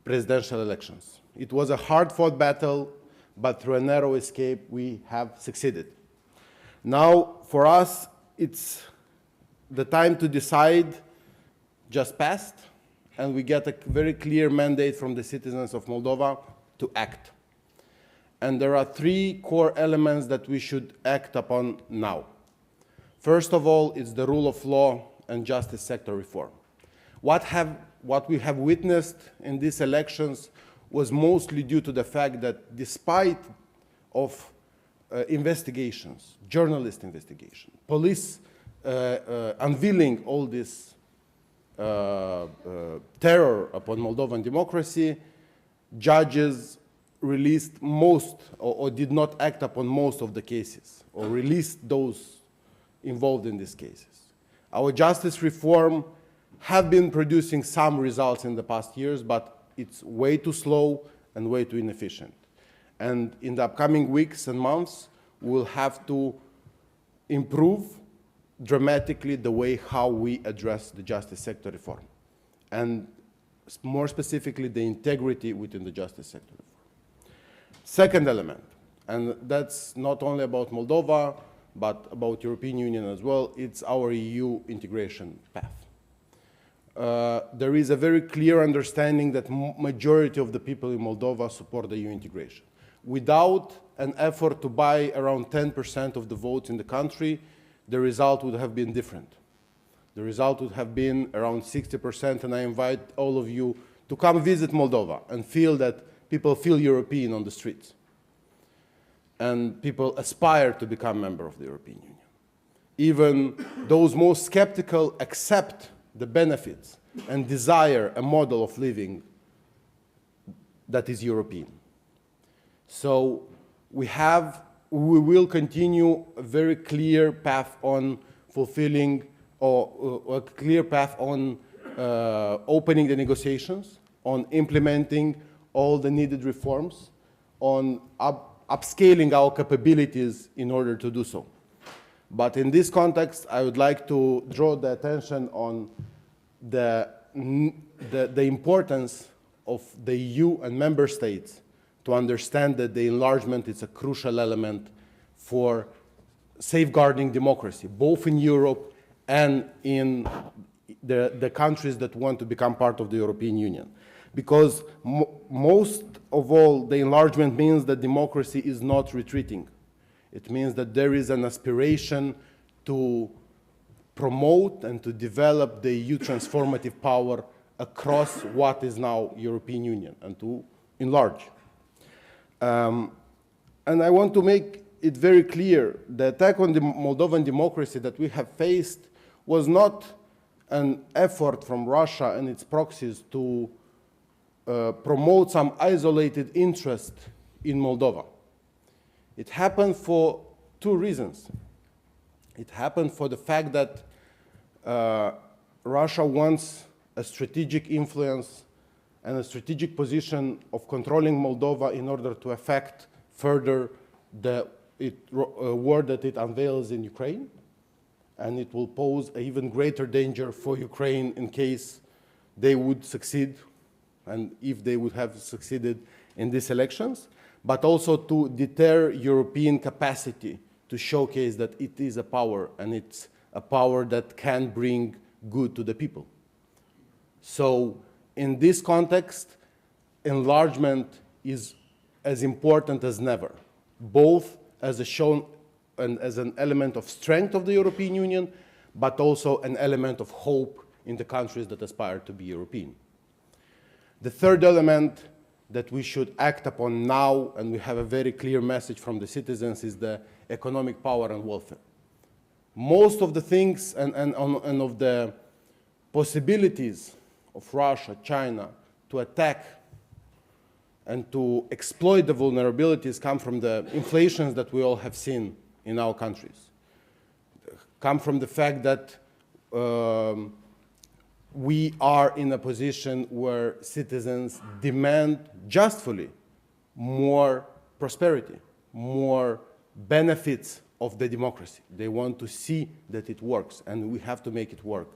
presidential elections. It was a hard-fought battle, but through a narrow escape, we have succeeded. Now, for us, it's the time to decide just passed, and we get a very clear mandate from the citizens of Moldova to act. And there are three core elements that we should act upon now. First of all, it's the rule of law and justice sector reform. What we have witnessed in these elections was mostly due to the fact that despite of investigations, journalist investigation, police unveiling all this terror upon Moldovan democracy, judges released most or did not act upon most of the cases or released those involved in these cases. Our justice reform have been producing some results in the past years, but it's way too slow and way too inefficient. And in the upcoming weeks and months, we'll have to improve dramatically the way how we address the justice sector reform, and more specifically, the integrity within the justice sector reform. Second element, and that's not only about Moldova, but about European Union as well, it's our EU integration path. There is a very clear understanding that majority of the people in Moldova support the EU integration. Without an effort to buy around 10% of the votes in the country, the result would have been different. The result would have been around 60%, and I invite all of you to come visit Moldova and feel that people feel European on the streets. And people aspire to become member of the European Union. Even those most skeptical accept the benefits and desire a model of living that is European. So we have we will continue a very clear path on fulfilling, or a clear path on opening the negotiations, on implementing all the needed reforms, on upscaling our capabilities in order to do so. But in this context, I would like to draw the attention on the importance of the EU and member states to understand that the enlargement is a crucial element for safeguarding democracy, both in Europe and in the countries that want to become part of the European Union. Because most of all, the enlargement means that democracy is not retreating. It means that there is an aspiration to promote and to develop the EU transformative power across what is now European Union and to enlarge. And I want to make it very clear, the attack on the Moldovan democracy that we have faced was not an effort from Russia and its proxies to promote some isolated interest in Moldova. It happened for two reasons. It happened for the fact that Russia wants a strategic influence and a strategic position of controlling Moldova in order to affect further the war that it unveils in Ukraine. And it will pose an even greater danger for Ukraine in case they would succeed, and if they would have succeeded in these elections, but also to deter European capacity to showcase that it is a power, and it's a power that can bring good to the people. So in this context, enlargement is as important as never, both as a shown and as an element of strength of the European Union, but also an element of hope in the countries that aspire to be European. The third element that we should act upon now, and we have a very clear message from the citizens, is the economic power and welfare. Most of the things and of the possibilities of Russia, China, to attack and to exploit the vulnerabilities come from the inflations that we all have seen in our countries, come from the fact that we are in a position where citizens demand justly more prosperity, more benefits of the democracy. They want to see that it works, and we have to make it work.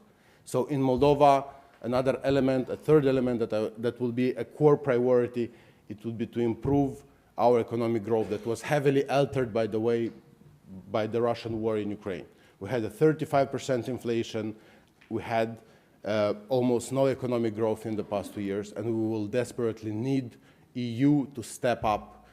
So in Moldova, another element, a third element that will be a core priority, it will be to improve our economic growth that was heavily altered by the Russian war in Ukraine. We had a 35% inflation. We had almost no economic growth in the past 2 years, and we will desperately need EU to step up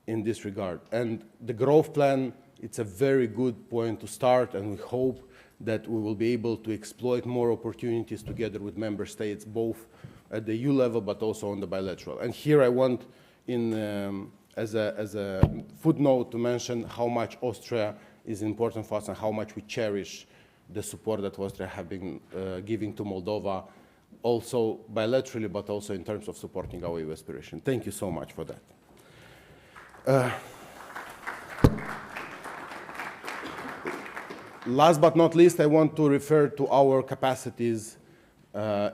in this regard. And the growth plan, it's a very good point to start, and we hope that we will be able to exploit more opportunities together with member states, both at the EU level but also on the bilateral. And here I want, as a footnote, to mention how much Austria is important for us and how much we cherish the support that Austria have been giving to Moldova, also bilaterally, but also in terms of supporting our EU aspiration. Thank you so much for that. Last but not least, I want to refer to our capacities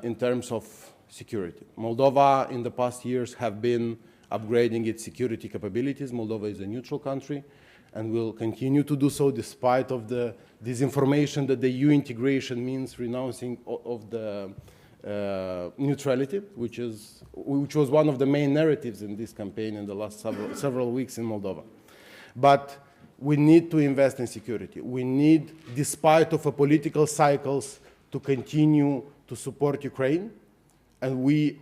in terms of security. Moldova, in the past years, have been upgrading its security capabilities. Moldova is a neutral country and will continue to do so despite of the disinformation that the EU integration means renouncing of the neutrality, which was one of the main narratives in this campaign in the last several weeks in Moldova. But we need to invest in security. We need, despite of political cycles, to continue to support Ukraine, and we,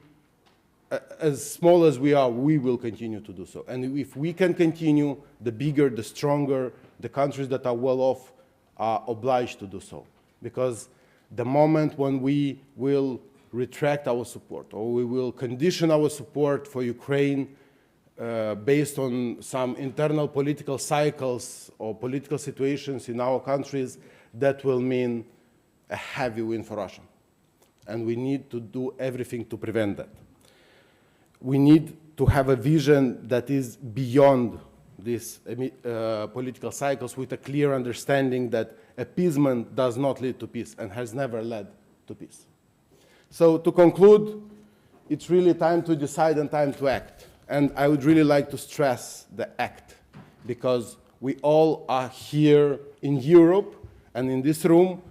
as small as we are, we will continue to do so. And if we can continue, the bigger, the stronger, the countries that are well off are obliged to do so. Because the moment when we will retract our support, or we will condition our support for Ukraine based on some internal political cycles or political situations in our countries, that will mean a heavy win for Russia. And we need to do everything to prevent that. We need to have a vision that is beyond these political cycles with a clear understanding that appeasement does not lead to peace and has never led to peace. So to conclude, it's really time to decide and time to act. And I would really like to stress the act, because we all are here in Europe and in this room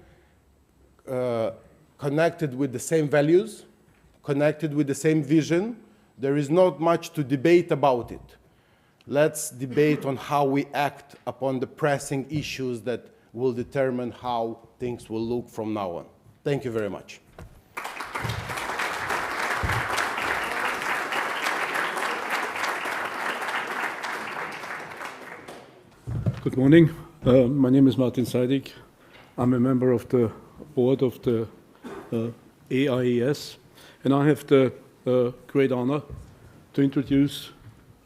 connected with the same values, connected with the same vision. There is not much to debate about it. Let's debate on how we act upon the pressing issues that will determine how things will look from now on. Thank you very much. Good morning. My name is Martin Seidig. I'm a member of the board of the AIES, and I have the great honor to introduce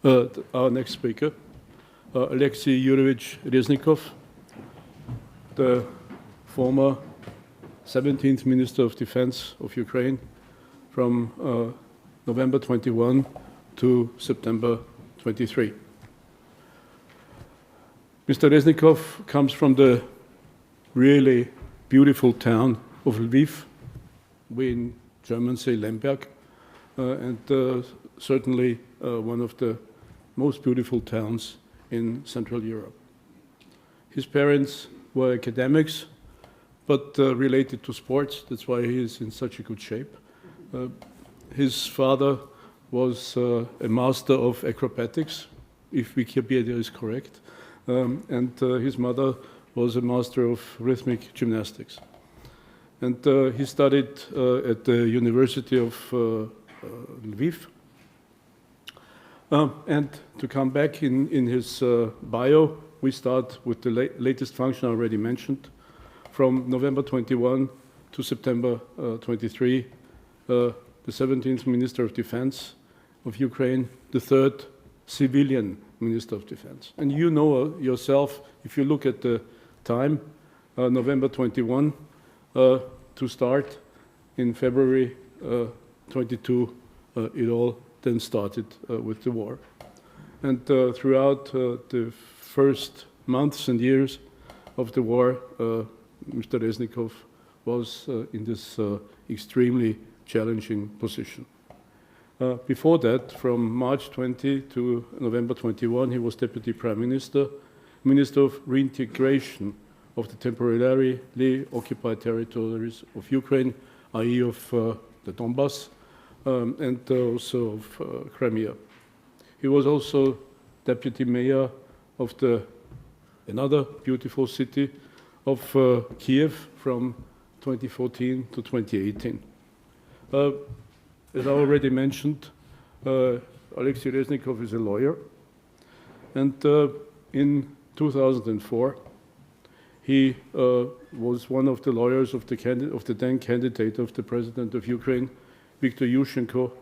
our next speaker, Oleksii Yuryevich Reznikov, the former 17th Minister of Defense of Ukraine from November 21 to September 23. Mr. Reznikov comes from the really beautiful town of Lviv. We in German say Lemberg, and certainly one of the most beautiful towns in Central Europe. His parents were academics, but related to sports. That's why he is in such a good shape. His father was a master of acrobatics, if Wikipedia is correct, and his mother was a master of rhythmic gymnastics. And he studied at the University of Lviv. And to come back in his bio, we start with the latest function I already mentioned. From November 21 to September 23, the 17th Minister of Defense of Ukraine, the third civilian Minister of Defense. And you know yourself, if you look at the time, November 21, to start, in February 22, it all then started with the war. And throughout the first months and years of the war, Mr. Reznikov was in this extremely challenging position. Before that, from March 20 to November 21, he was Deputy Prime Minister, Minister of Reintegration of the temporarily occupied territories of Ukraine, i.e. of the Donbass, and also of Crimea. He was also Deputy Mayor of another beautiful city of Kiev from 2014 to 2018. As I already mentioned, Oleksii Reznikov is a lawyer, and in 2004, he was one of the lawyers of the then candidate of the president of Ukraine, Viktor Yushchenko,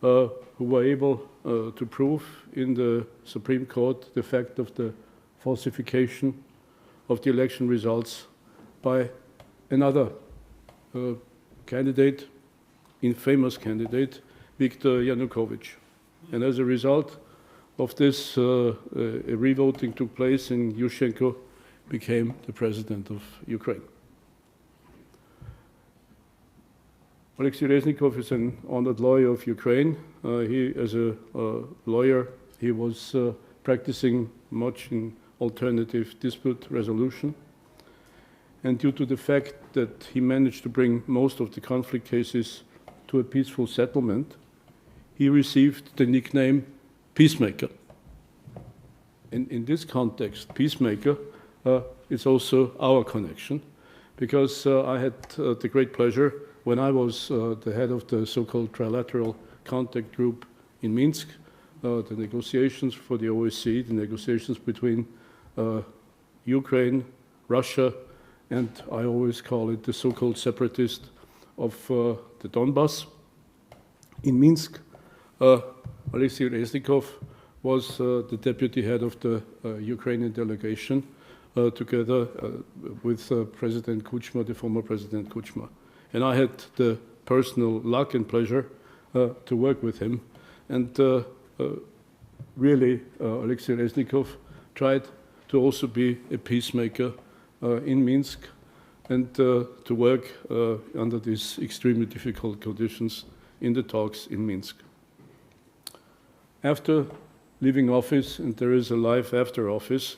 who were able to prove in the Supreme Court the fact of the falsification of the election results by another candidate, infamous candidate, Viktor Yanukovych. And as a result of this, a revoting took place and Yushchenko became the president of Ukraine. Oleksii Reznikov is an honored lawyer of Ukraine. As a lawyer, he was practicing much in alternative dispute resolution. And due to the fact that he managed to bring most of the conflict cases to a peaceful settlement, he received the nickname Peacemaker. In this context, Peacemaker is also our connection, because I had the great pleasure when I was the head of the so-called trilateral contact group in Minsk, the negotiations for the OSCE, the negotiations between Ukraine, Russia, and I always call it the so-called separatist of the Donbass. In Minsk, Oleksii Reznikov was the deputy head of the Ukrainian delegation, together with President Kuchma, the former President Kuchma. And I had the personal luck and pleasure to work with him. And really, Oleksii Reznikov tried to also be a peacemaker in Minsk and to work under these extremely difficult conditions in the talks in Minsk. After leaving office, and there is a life after office,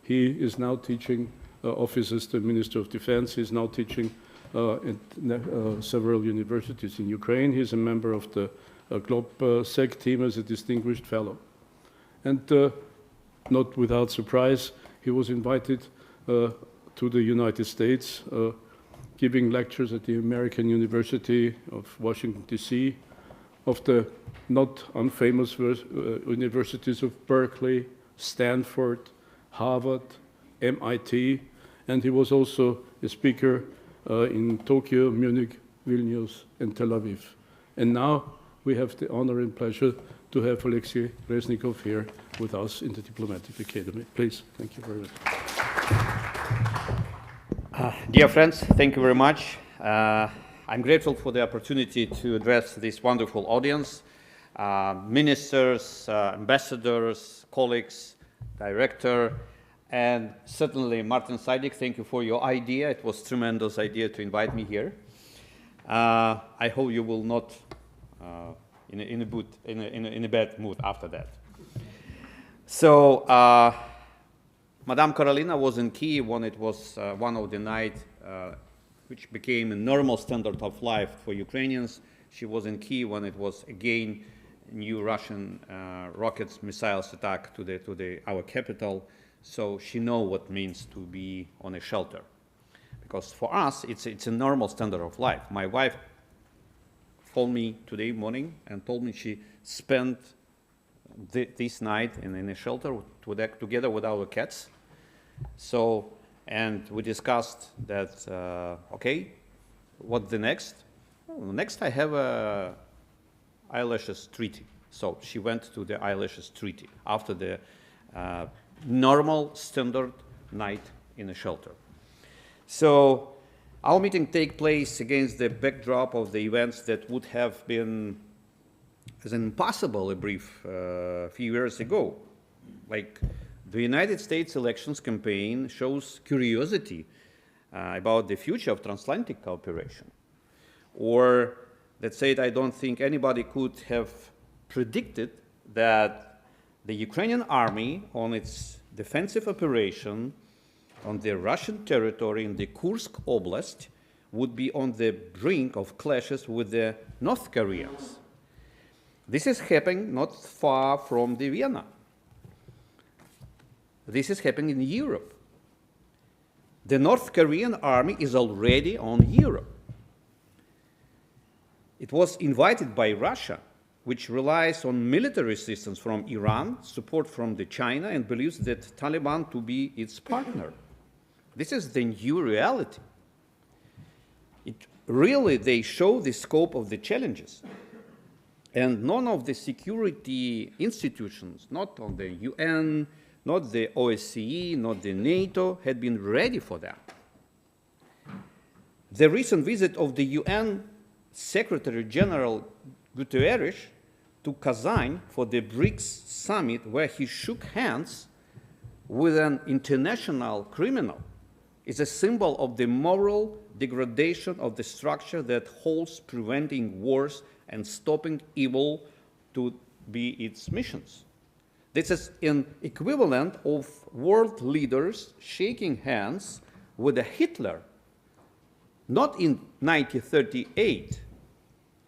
he is now teaching office as the Minister of Defense. He's now teaching at several universities in Ukraine. He's a member of the GlobSec team as a distinguished fellow. And not without surprise, he was invited to the United States, giving lectures at the American University of Washington, D.C., of the not unfamous universities of Berkeley, Stanford, Harvard, MIT, and he was also a speaker in Tokyo, Munich, Vilnius, and Tel Aviv. And now we have the honor and pleasure to have Oleksii Reznikov here with us in the Diplomatic Academy. Please, thank you very much. Dear friends, thank you very much. I'm grateful for the opportunity to address this wonderful audience, ministers, ambassadors, colleagues, director, and certainly Martens, thank you for your idea. It was a tremendous idea to invite me here. I hope you will not in a bad mood after that. So, Madame Karoline was in Kiev when it was one of the nights which became a normal standard of life for Ukrainians. She was in Kiev when it was again new Russian rockets, missiles attack to our capital. So she knows what it means to be on a shelter. Because for us, it's a normal standard of life. My wife called me today morning and told me she spent this night in a shelter together with our cats. So, and we discussed that, okay, what's the next? Well, next I have a eyelashes treaty. So she went to the eyelashes treaty after the normal standard night in a shelter. So our meeting take place against the backdrop of the events that would have been as impossible a brief few years ago. Like the United States elections campaign shows curiosity about the future of transatlantic cooperation. Or let's say I don't think anybody could have predicted that the Ukrainian army on its defensive operation on the Russian territory in the Kursk Oblast would be on the brink of clashes with the North Koreans. This is happening not far from the Vienna. This is happening in Europe. The North Korean army is already on Europe. It was invited by Russia, which relies on military assistance from Iran, support from China, and believes that Taliban to be its partner. This is the new reality. They show the scope of the challenges. And none of the security institutions, not on the UN, not the OSCE, not the NATO, had been ready for that. The recent visit of the UN Secretary General Guterres to Kazan for the Brix summit, where he shook hands with an international criminal, is a symbol of the moral degradation of the structure that holds preventing wars and stopping evil to be its missions. This is an equivalent of world leaders shaking hands with a Hitler, not in 1938,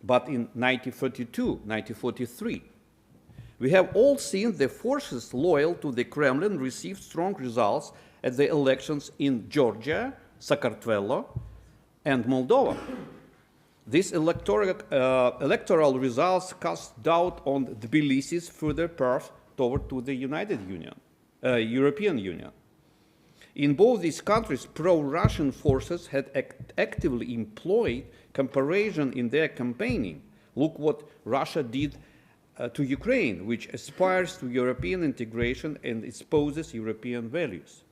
but in 1932, 1943. We have all seen the forces loyal to the Kremlin receive strong results at the elections in Georgia, Sakartvelo, and Moldova. These electoral results cast doubt on Tbilisi's further path toward to the European Union. In both these countries, pro-Russian forces had actively employed comparison in their campaigning. Look what Russia did to Ukraine, which aspires to European integration and espouses European values.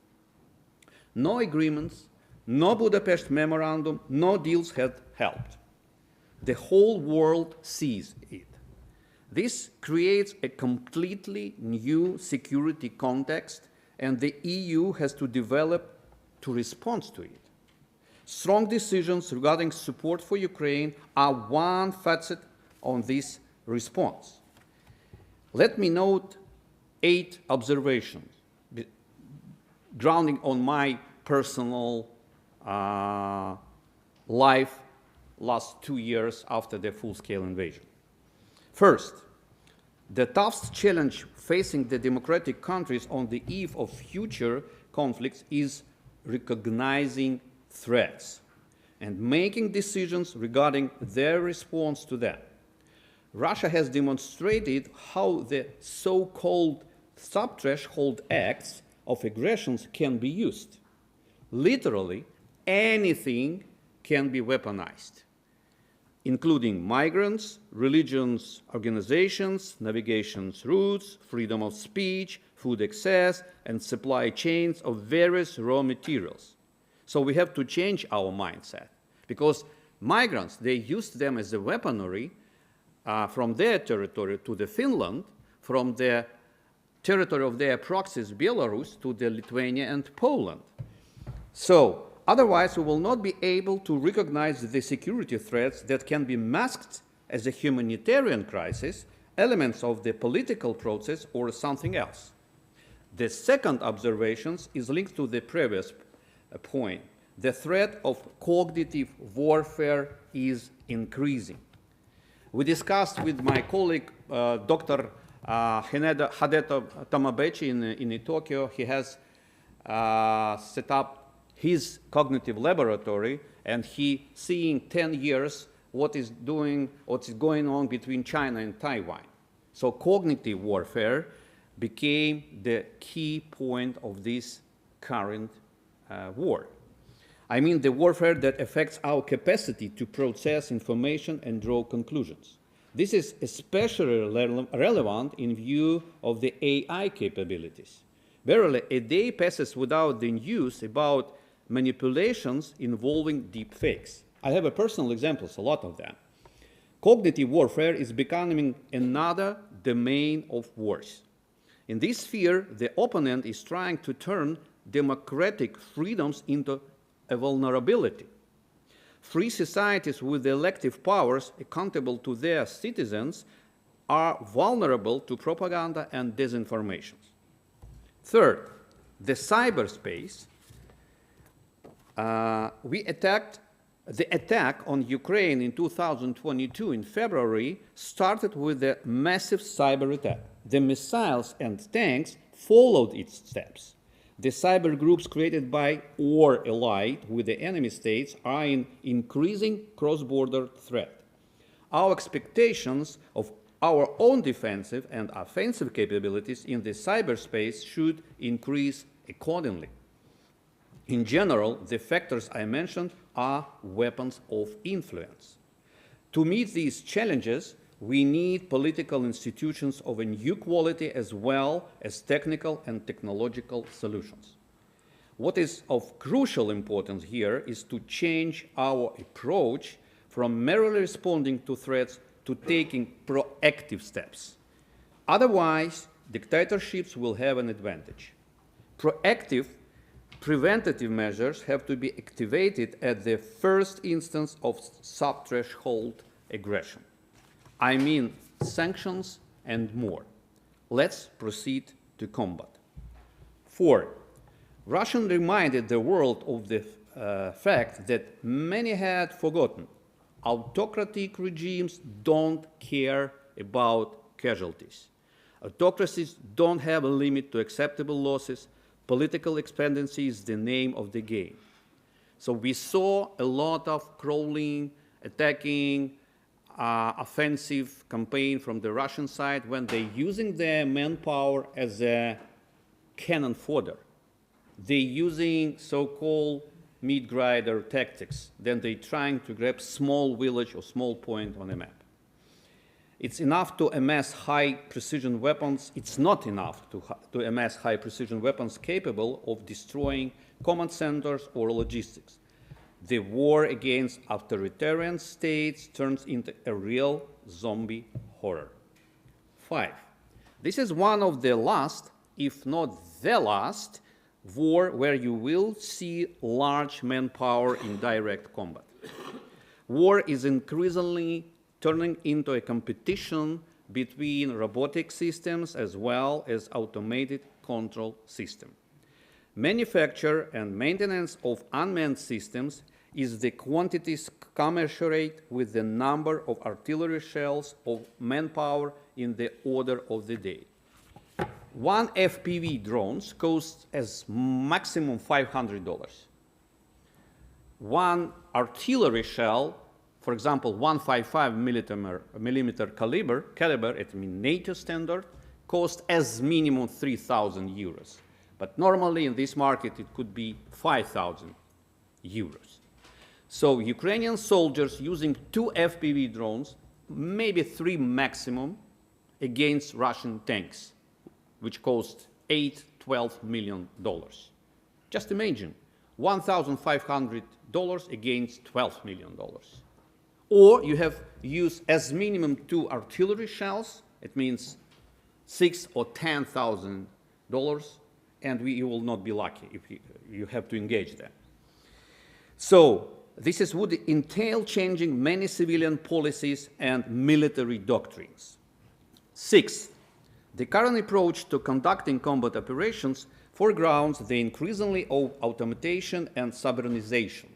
No agreements, no Budapest Memorandum, no deals had helped. The whole world sees it. This creates a completely new security context, and the EU has to develop to respond to it. Strong decisions regarding support for Ukraine are one facet on this response. Let me note 8 observations, grounding on my personal life last 2 years after the full-scale invasion. First, the toughest challenge facing the democratic countries on the eve of future conflicts is recognizing threats and making decisions regarding their response to them. Russia has demonstrated how the so-called sub-threshold acts of aggressions can be used. Literally, anything can be weaponized, including migrants, religions, organizations, navigation routes, freedom of speech, food access, and supply chains of various raw materials. So we have to change our mindset, because migrants, they used them as a weaponry from their territory to the Finland, from the territory of their proxies, Belarus, to the Lithuania and Poland. So otherwise, we will not be able to recognize the security threats that can be masked as a humanitarian crisis, elements of the political process, or something else. The second observation is linked to the previous point. The threat of cognitive warfare is increasing. We discussed with my colleague, Dr. Hadeto Tamabechi in Tokyo. He has set up his cognitive laboratory, and he seeing 10 years what is going on between China and Taiwan. So cognitive warfare became the key point of this current war. I mean the warfare that affects our capacity to process information and draw conclusions. This is especially relevant in view of the AI capabilities. Barely a day passes without the news about manipulations involving deep fakes. I have personal examples, a lot of them. Cognitive warfare is becoming another domain of wars. In this sphere, the opponent is trying to turn democratic freedoms into a vulnerability. Free societies with elective powers accountable to their citizens are vulnerable to propaganda and disinformation. Third, the cyberspace. The attack on Ukraine in 2022 in February started with a massive cyber attack. The missiles and tanks followed its steps. The cyber groups created by or allied with the enemy states are an increasing cross-border threat. Our expectations of our own defensive and offensive capabilities in the cyberspace should increase accordingly. In general, the factors I mentioned are weapons of influence. To meet these challenges, we need political institutions of a new quality as well as technical and technological solutions. What is of crucial importance here is to change our approach from merely responding to threats to taking proactive steps. Otherwise, dictatorships will have an advantage. Proactive, preventative measures have to be activated at the first instance of sub-threshold aggression. I mean sanctions and more. Let's proceed to combat. 4. Russia reminded the world of the fact that many had forgotten. Autocratic regimes don't care about casualties. Autocracies don't have a limit to acceptable losses. Political expediency is the name of the game. So we saw a lot of crawling, attacking, offensive campaign from the Russian side when they're using their manpower as a cannon fodder. They're using so-called meat grinder tactics. Then they're trying to grab small village or small point on a map. It's enough to amass high-precision weapons. It's not enough to amass high-precision weapons capable of destroying command centers or logistics. The war against authoritarian states turns into a real zombie horror. 5. This is one of the last, if not the last, war where you will see large manpower in direct combat. War is increasingly turning into a competition between robotic systems as well as automated control systems. Manufacture and maintenance of unmanned systems is the quantities commensurate with the number of artillery shells of manpower in the order of the day. One FPV drones costs as maximum $500. One artillery shell, for example, 155 millimeter caliber, it means NATO standard, costs as minimum 3,000 euros. But normally in this market it could be 5,000 euros. So Ukrainian soldiers using 2 FPV drones, maybe 3 maximum, against Russian tanks, which cost $12 million. Just imagine, $1,500 against $12 million. Or you have used as minimum 2 artillery shells, it means $6,000 or $10,000, and you will not be lucky if you have to engage them. So this would entail changing many civilian policies and military doctrines. 6th, the current approach to conducting combat operations foregrounds the increasingly of automation and sovereignization.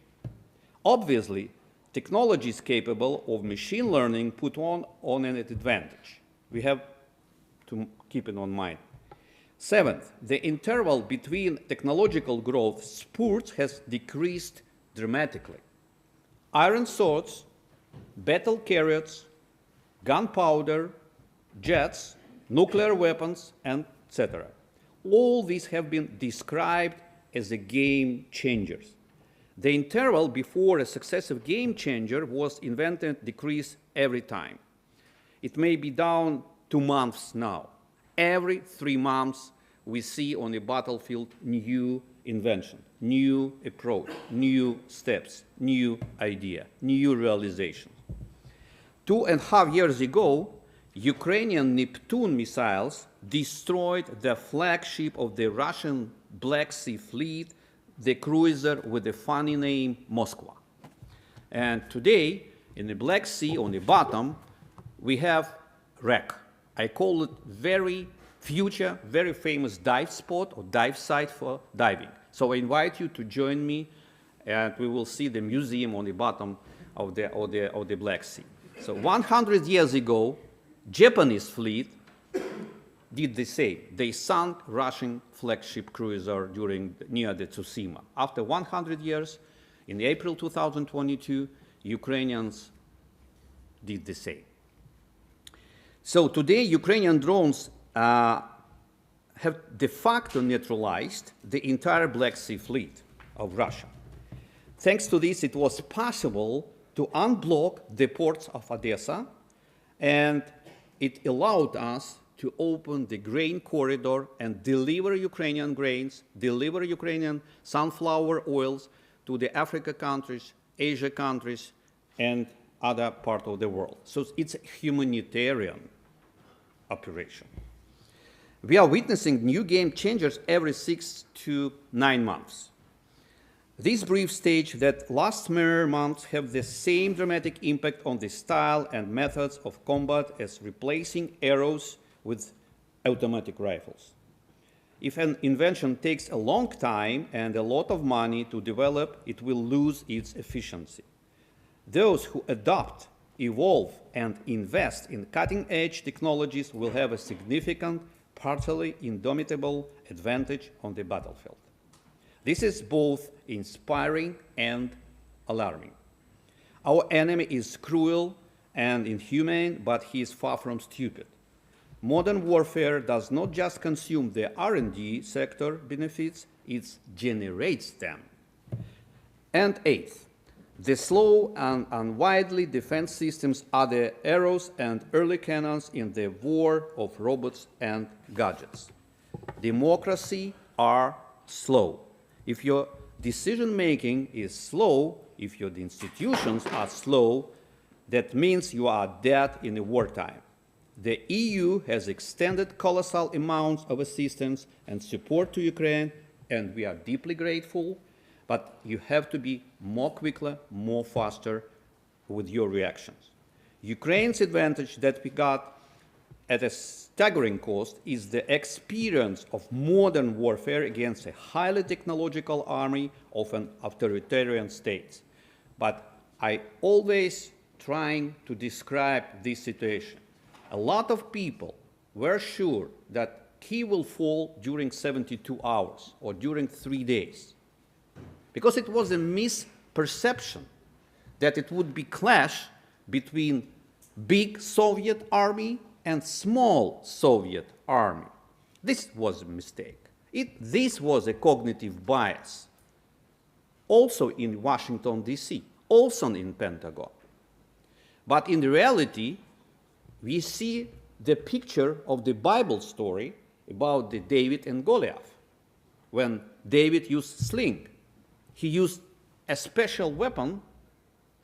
Obviously, technologies capable of machine learning put on an advantage. We have to keep it in mind. 7th, the interval between technological growth spurts has decreased dramatically. Iron swords, battle carriers, gunpowder, jets, nuclear weapons, etc. All these have been described as a game changers. The interval before a successive game changer was invented decreased every time. It may be down 2 months now. Every 3 months we see on the battlefield new invention, new approach, new steps, new idea, new realization. 2.5 years ago, Ukrainian Neptune missiles destroyed the flagship of the Russian Black Sea Fleet, the cruiser with the funny name Moskva. And today, in the Black Sea, on the bottom, we have wreck. I call it very future, very famous dive spot or dive site for diving. So I invite you to join me, and we will see the museum on the bottom of the Black Sea. So 100 years ago, Japanese fleet did the same. They sunk Russian flagship cruiser near the Tsushima. After 100 years, in April 2022, Ukrainians did the same. So today, Ukrainian drones have de facto neutralized the entire Black Sea fleet of Russia. Thanks to this, it was possible to unblock the ports of Odessa, and it allowed us to open the grain corridor and deliver Ukrainian grains, deliver Ukrainian sunflower oils to the Africa countries, Asia countries, and other parts of the world. So it's a humanitarian operation. We are witnessing new game changers every 6 to 9 months. This brief stage that last mere months have the same dramatic impact on the style and methods of combat as replacing arrows with automatic rifles. If an invention takes a long time and a lot of money to develop, it will lose its efficiency. Those who adopt, evolve, and invest in cutting-edge technologies will have a significant, partly indomitable advantage on the battlefield. This is both inspiring and alarming. Our enemy is cruel and inhumane, but he is far from stupid. Modern warfare does not just consume the R&D sector benefits, it generates them. And 8th, the slow and unwieldy defense systems are the arrows and early cannons in the war of robots and gadgets. Democracy are slow. If your decision-making is slow, if your institutions are slow, that means you are dead in the wartime. The EU has extended colossal amounts of assistance and support to Ukraine, and we are deeply grateful, but you have to be more quicker, more faster with your reactions. Ukraine's advantage that we got at a staggering cost is the experience of modern warfare against a highly technological army of an authoritarian state. But I always trying to describe this situation. A lot of people were sure that Kyiv will fall during 72 hours or during 3 days, because it was a misperception that it would be clash between big Soviet army and small Soviet army. This was a mistake. This was a cognitive bias, also in Washington, D.C., also in Pentagon. But in reality, we see the picture of the Bible story about the David and Goliath. When David used sling, he used a special weapon,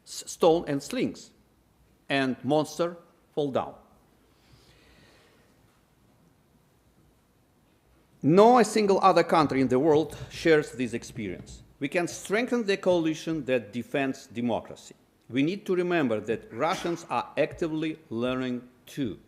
stone and slings, and monster fall down. No single other country in the world shares this experience. We can strengthen the coalition that defends democracy. We need to remember that Russians are actively learning too.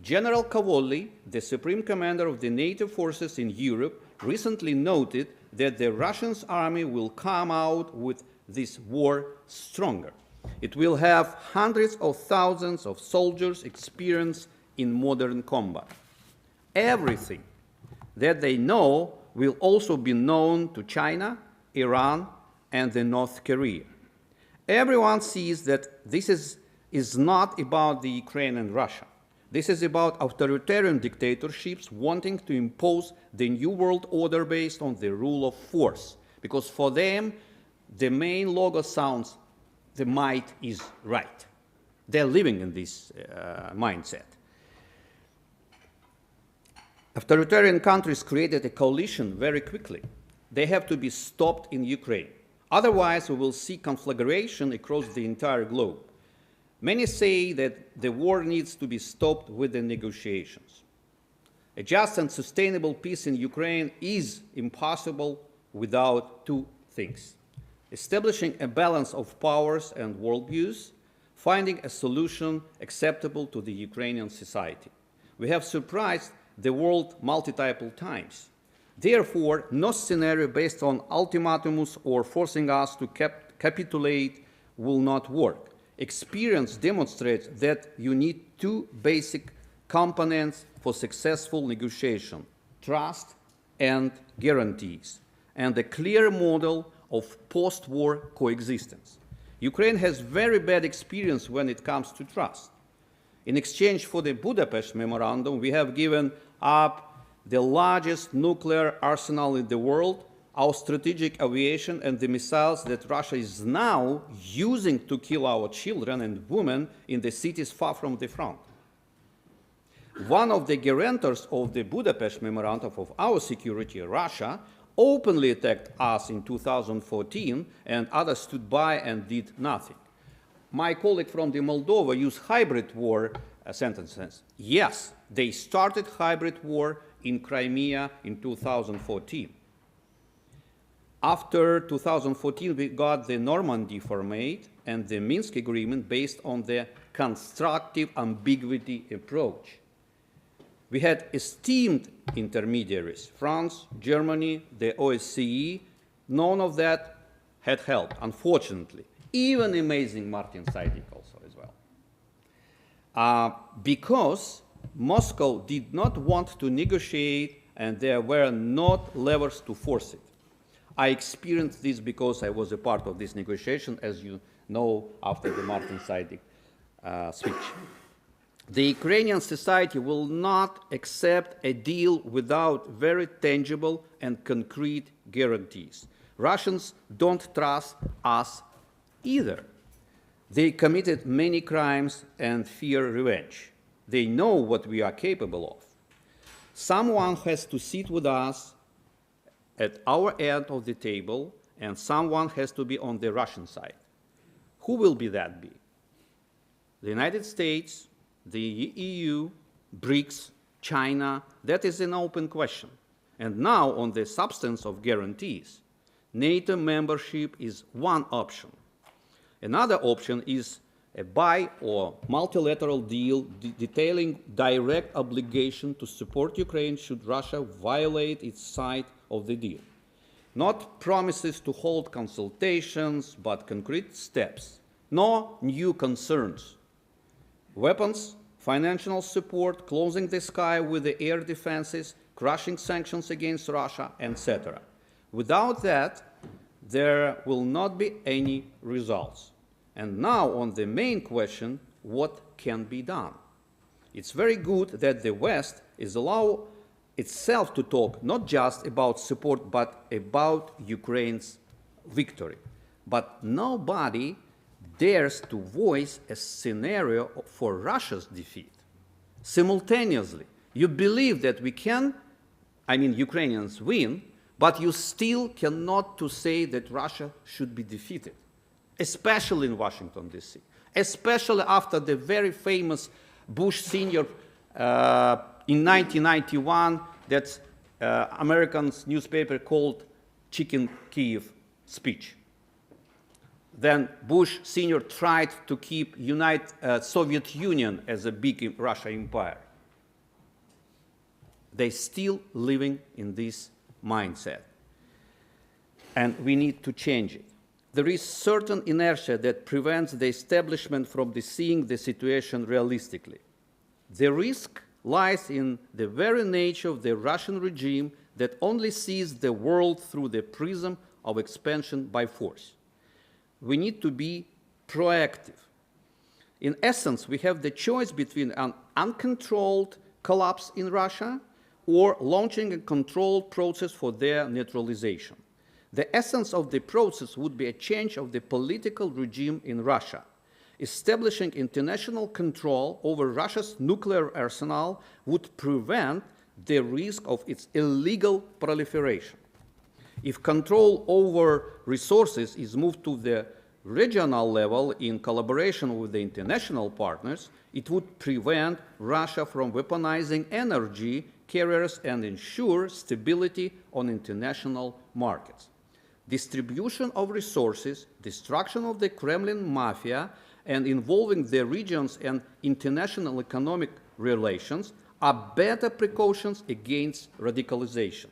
General Tivoli, the supreme commander of the NATO forces in Europe, recently noted that the Russian army will come out with this war stronger. It will have hundreds of thousands of soldiers experienced in modern combat. Everything that they know will also be known to China, Iran, and the North Korea. Everyone sees that this is not about the Ukraine and Russia. This is about authoritarian dictatorships wanting to impose the new world order based on the rule of force. Because for them, the main logo sounds, the might is right. They're living in this mindset. Authoritarian countries created a coalition very quickly. They have to be stopped in Ukraine. Otherwise, we will see conflagration across the entire globe. Many say that the war needs to be stopped with the negotiations. A just and sustainable peace in Ukraine is impossible without two things: establishing a balance of powers and worldviews, finding a solution acceptable to the Ukrainian society. We have surprised the world multiple times. Therefore, no scenario based on ultimatums or forcing us to capitulate will not work. Experience demonstrates that you need two basic components for successful negotiation: trust and guarantees, and a clear model of post-war coexistence. Ukraine has very bad experience when it comes to trust. In exchange for the Budapest Memorandum, we have given up the largest nuclear arsenal in the world, our strategic aviation, and the missiles that Russia is now using to kill our children and women in the cities far from the front. One of the guarantors of the Budapest Memorandum of our security, Russia, openly attacked us in 2014, and others stood by and did nothing. My colleague from the Moldova used hybrid war sentences. Yes, they started hybrid war in Crimea in 2014. After 2014, we got the Normandy Format and the Minsk Agreement based on the constructive ambiguity approach. We had esteemed intermediaries, France, Germany, the OSCE. None of that had helped, unfortunately. Even amazing Martens also as well. Because Moscow did not want to negotiate and there were not levers to force it. I experienced this because I was a part of this negotiation, as you know, after the Martens speech. The Ukrainian society will not accept a deal without very tangible and concrete guarantees. Russians don't trust us either. They committed many crimes and fear revenge. They know what we are capable of. Someone has to sit with us at our end of the table, and someone has to be on the Russian side. Who will that be? The United States, the EU, Brix, China, that is an open question. And now on the substance of guarantees, NATO membership is one option. Another option is a bi- or multilateral deal detailing direct obligation to support Ukraine should Russia violate its side of the deal. Not promises to hold consultations, but concrete steps. No new concerns. Weapons, financial support, closing the sky with the air defenses, crushing sanctions against Russia, etc. Without that, there will not be any results. And now on the main question, what can be done? It's very good that the West is allowing itself to talk not just about support, but about Ukraine's victory. But nobody dares to voice a scenario for Russia's defeat. Simultaneously, you believe that we can, Ukrainians win, but you still cannot to say that Russia should be defeated, especially in Washington, D.C., especially after the very famous Bush Sr. In 1991, that American newspaper called Chicken Kiev speech. Then Bush Sr. tried to keep Soviet Union as a big Russia empire. They're still living in this mindset. And we need to change it. There is certain inertia that prevents the establishment from seeing the situation realistically. The risk lies in the very nature of the Russian regime that only sees the world through the prism of expansion by force. We need to be proactive. In essence, we have the choice between an uncontrolled collapse in Russia or launching a controlled process for their neutralization. The essence of the process would be a change of the political regime in Russia. Establishing international control over Russia's nuclear arsenal would prevent the risk of its illegal proliferation. If control over resources is moved to the regional level in collaboration with the international partners, it would prevent Russia from weaponizing energy carriers and ensure stability on international markets. Distribution of resources, destruction of the Kremlin mafia, and involving the regions and international economic relations are better precautions against radicalization.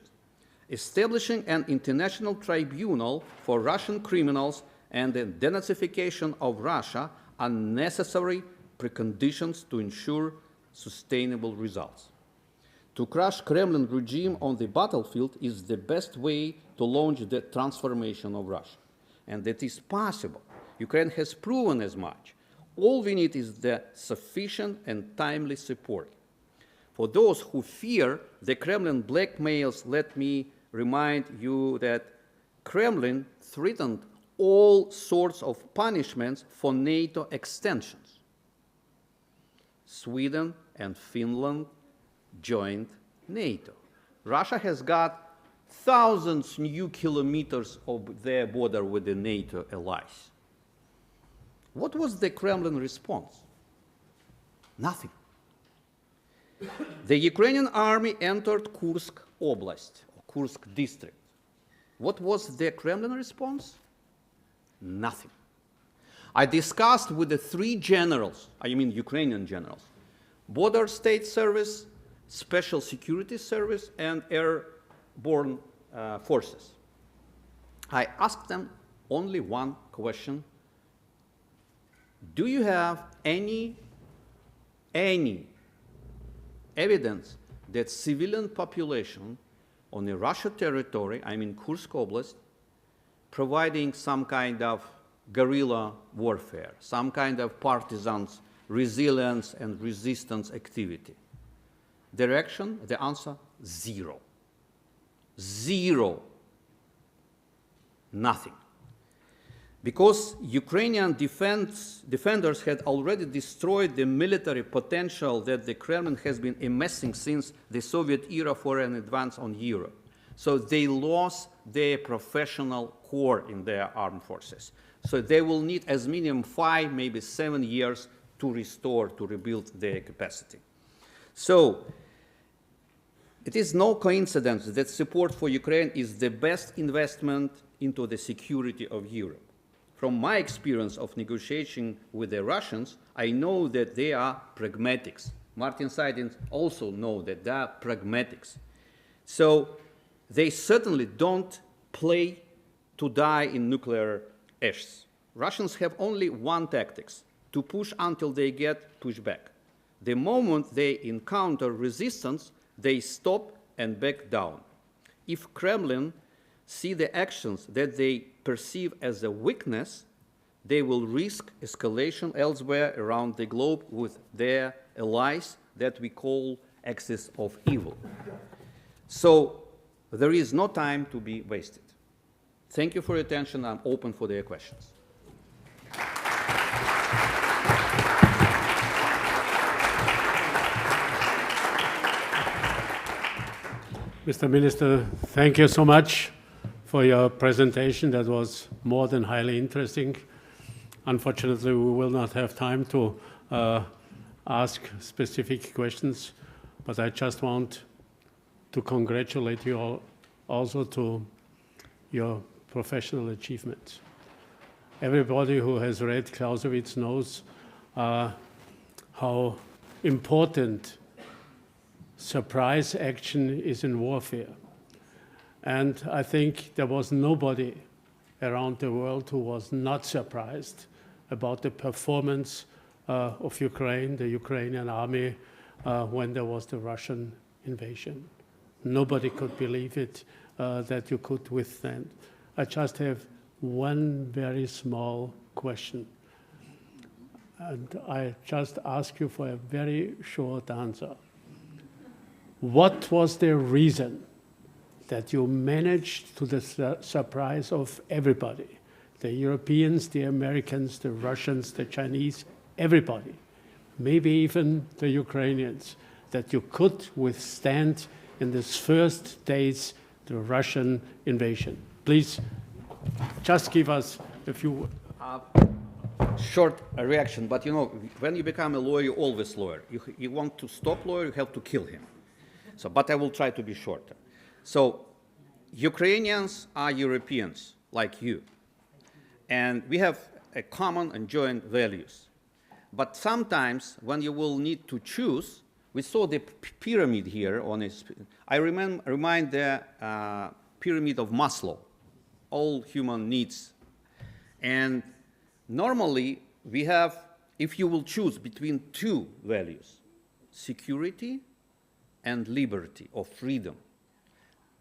Establishing an international tribunal for Russian criminals and the denazification of Russia are necessary preconditions to ensure sustainable results. To crush Kremlin regime on the battlefield is the best way to launch the transformation of Russia. And that is possible. Ukraine has proven as much. All we need is the sufficient and timely support. For those who fear the Kremlin blackmails, let me remind you that Kremlin threatened all sorts of punishments for NATO extensions. Sweden and Finland joined NATO. Russia has got thousands new kilometers of their border with the NATO allies. What was the Kremlin response? Nothing. The Ukrainian army entered Kursk Oblast, or Kursk district. What was the Kremlin response? Nothing. I discussed with the three generals, Ukrainian generals, Border State Service, Special Security Service, and Airborne Forces. I asked them only one question. Do you have any evidence that civilian population on the Russia territory, Kursk Oblast, providing some kind of guerrilla warfare, some kind of partisans, resilience and resistance activity? The answer, zero. Zero. Nothing. Because Ukrainian defenders had already destroyed the military potential that the Kremlin has been amassing since the Soviet era for an advance on Europe. So they lost their professional core in their armed forces. So they will need as minimum 5, maybe 7 years to restore, to rebuild their capacity. So it is no coincidence that support for Ukraine is the best investment into the security of Europe. From my experience of negotiating with the Russians, I know that they are pragmatics. Martin Seidings also know that they are pragmatics. So they certainly don't play to die in nuclear ashes. Russians have only one tactic, to push until they get pushed back. The moment they encounter resistance, they stop and back down. If Kremlin see the actions that they perceive as a weakness, they will risk escalation elsewhere around the globe with their allies that we call axis of evil. So there is no time to be wasted. Thank you for your attention. I'm open for their questions. Mr. Minister, thank you so much for your presentation. That was more than highly interesting. Unfortunately, we will not have time to ask specific questions, but I just want to congratulate you all also to your professional achievements. Everybody who has read Clausewitz knows how important surprise action is in warfare. And I think there was nobody around the world who was not surprised about the performance of Ukraine, the Ukrainian army, when there was the Russian invasion. Nobody could believe it, that you could withstand. I just have one very small question. And I just ask you for a very short answer. What was the reason that you managed to the surprise of everybody, the Europeans, the Americans, the Russians, the Chinese, everybody, maybe even the Ukrainians, that you could withstand in these first days the Russian invasion? Please, just give us a few... Short reaction, but you know, when you become a lawyer, you're always lawyer. You want to stop lawyer, you have to kill him. So, but I will try to be shorter. So, Ukrainians are Europeans, like you. And we have a common and joint values. But sometimes, when you will need to choose, we saw the pyramid here on this. I remind the pyramid of Maslow, all human needs. And normally, we have, if you will choose between two values, security and liberty or freedom,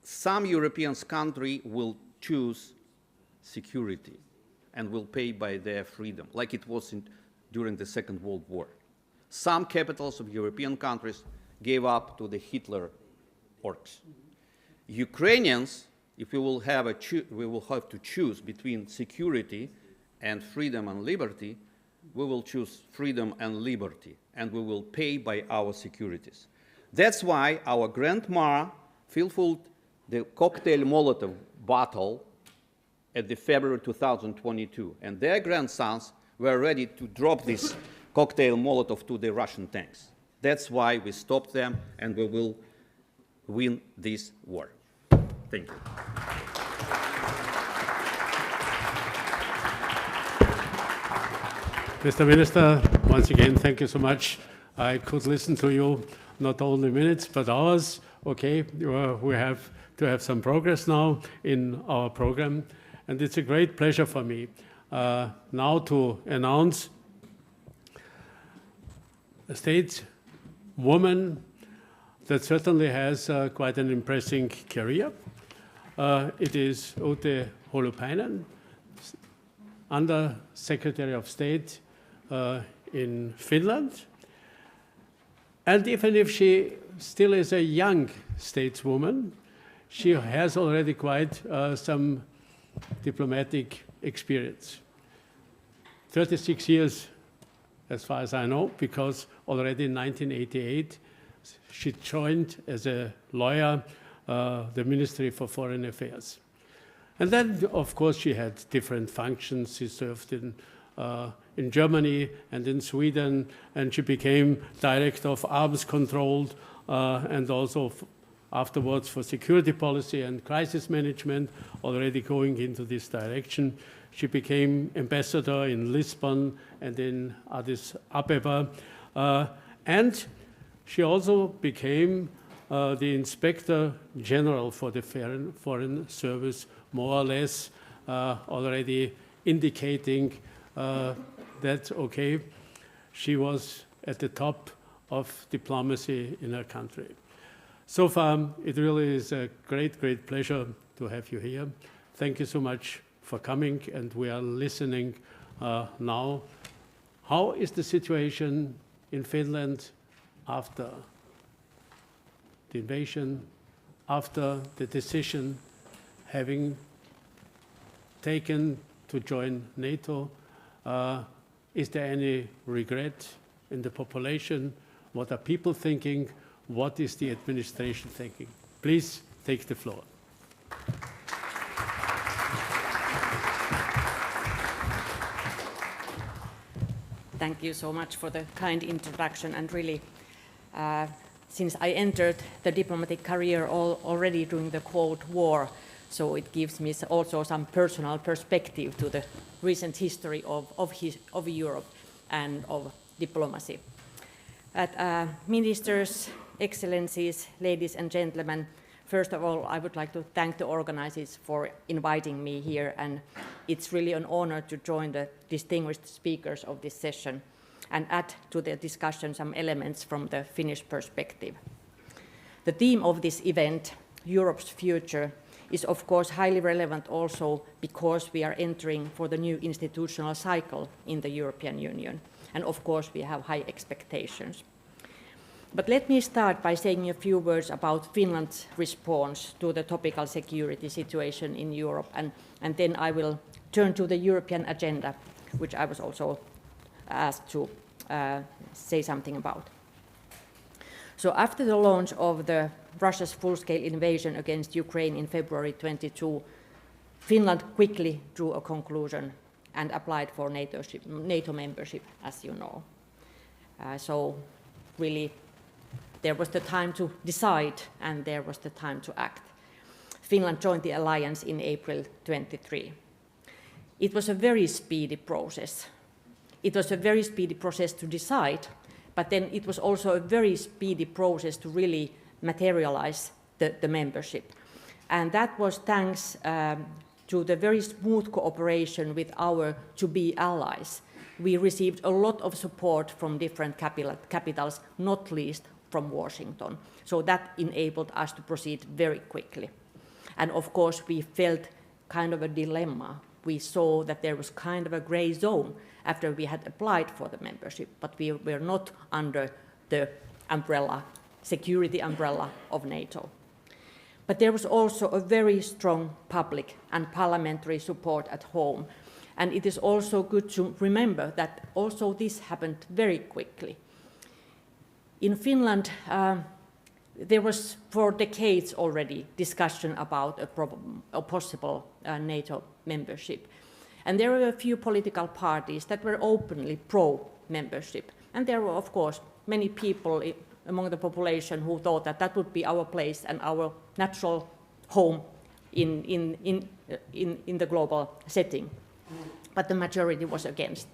some European country will choose security and will pay by their freedom, like it was during the Second World War. Some capitals of European countries gave up to the Hitler orcs. Ukrainians, if we will have to choose between security and freedom and liberty, we will choose freedom and liberty, and we will pay by our securities. That's why our grandma fulfilled the cocktail Molotov battle at the February 2022, and their grandsons were ready to drop this cocktail Molotov to the Russian tanks. That's why we stopped them, and we will win this war. Thank you. Mr. Minister, once again, thank you so much. I could listen to you not only minutes, but hours. Okay, we have to have some progress now in our program. And it's a great pleasure for me now to announce a state woman that certainly has quite an impressive career. It is Outi Holopainen, Under Secretary of State in Finland. And even if she still is a young stateswoman, she has already quite some diplomatic experience. 36 years, as far as I know, because already in 1988, she joined as a lawyer the Ministry for Foreign Affairs. And then, of course, she had different functions. She served in in Germany and in Sweden, and she became director of arms control and also afterwards for security policy and crisis management, already going into this direction. She became ambassador in Lisbon and in Addis Ababa, and she also became the Inspector General for the Foreign Service, more or less already indicating that, okay, she was at the top of diplomacy in her country. So far, it really is a great, great pleasure to have you here. Thank you so much for coming, and we are listening now. How is the situation in Finland after the invasion, after the decision having taken to join NATO? Is there any regret in the population? What are people thinking? What is the administration thinking? Please take the floor. Thank you so much for the kind introduction, and really, since I entered the diplomatic career already during the Cold War, so it gives me also some personal perspective to the recent history of Europe and of diplomacy. Ministers, Excellencies, ladies and gentlemen, first of all, I would like to thank the organizers for inviting me here, and it's really an honor to join the distinguished speakers of this session and add to the discussion some elements from the Finnish perspective. The theme of this event, Europe's future, is of course highly relevant also because we are entering for the new institutional cycle in the European Union, and of course we have high expectations. But let me start by saying a few words about Finland's response to the topical security situation in Europe, and then I will turn to the European agenda, which I was also asked to say something about. So after the launch of Russia's full-scale invasion against Ukraine in February 22, Finland quickly drew a conclusion and applied for NATO membership, as you know. So really, there was the time to decide and there was the time to act. Finland joined the alliance in April 23. It was a very speedy process. It was a very speedy process to decide, but then it was also a very speedy process to really materialize the membership. And that was thanks to the very smooth cooperation with our to-be allies. We received a lot of support from different capitals, not least from Washington. So that enabled us to proceed very quickly. And of course, we felt kind of a dilemma. We saw that there was kind of a gray zone after we had applied for the membership, but we were not under the umbrella, security umbrella of NATO. But there was also a very strong public and parliamentary support at home. And it is also good to remember that also this happened very quickly. In Finland, there was for decades already discussion about a possible NATO membership. And there were a few political parties that were openly pro-membership. And there were, of course, many people among the population who thought that that would be our place and our natural home in the global setting. But the majority was against.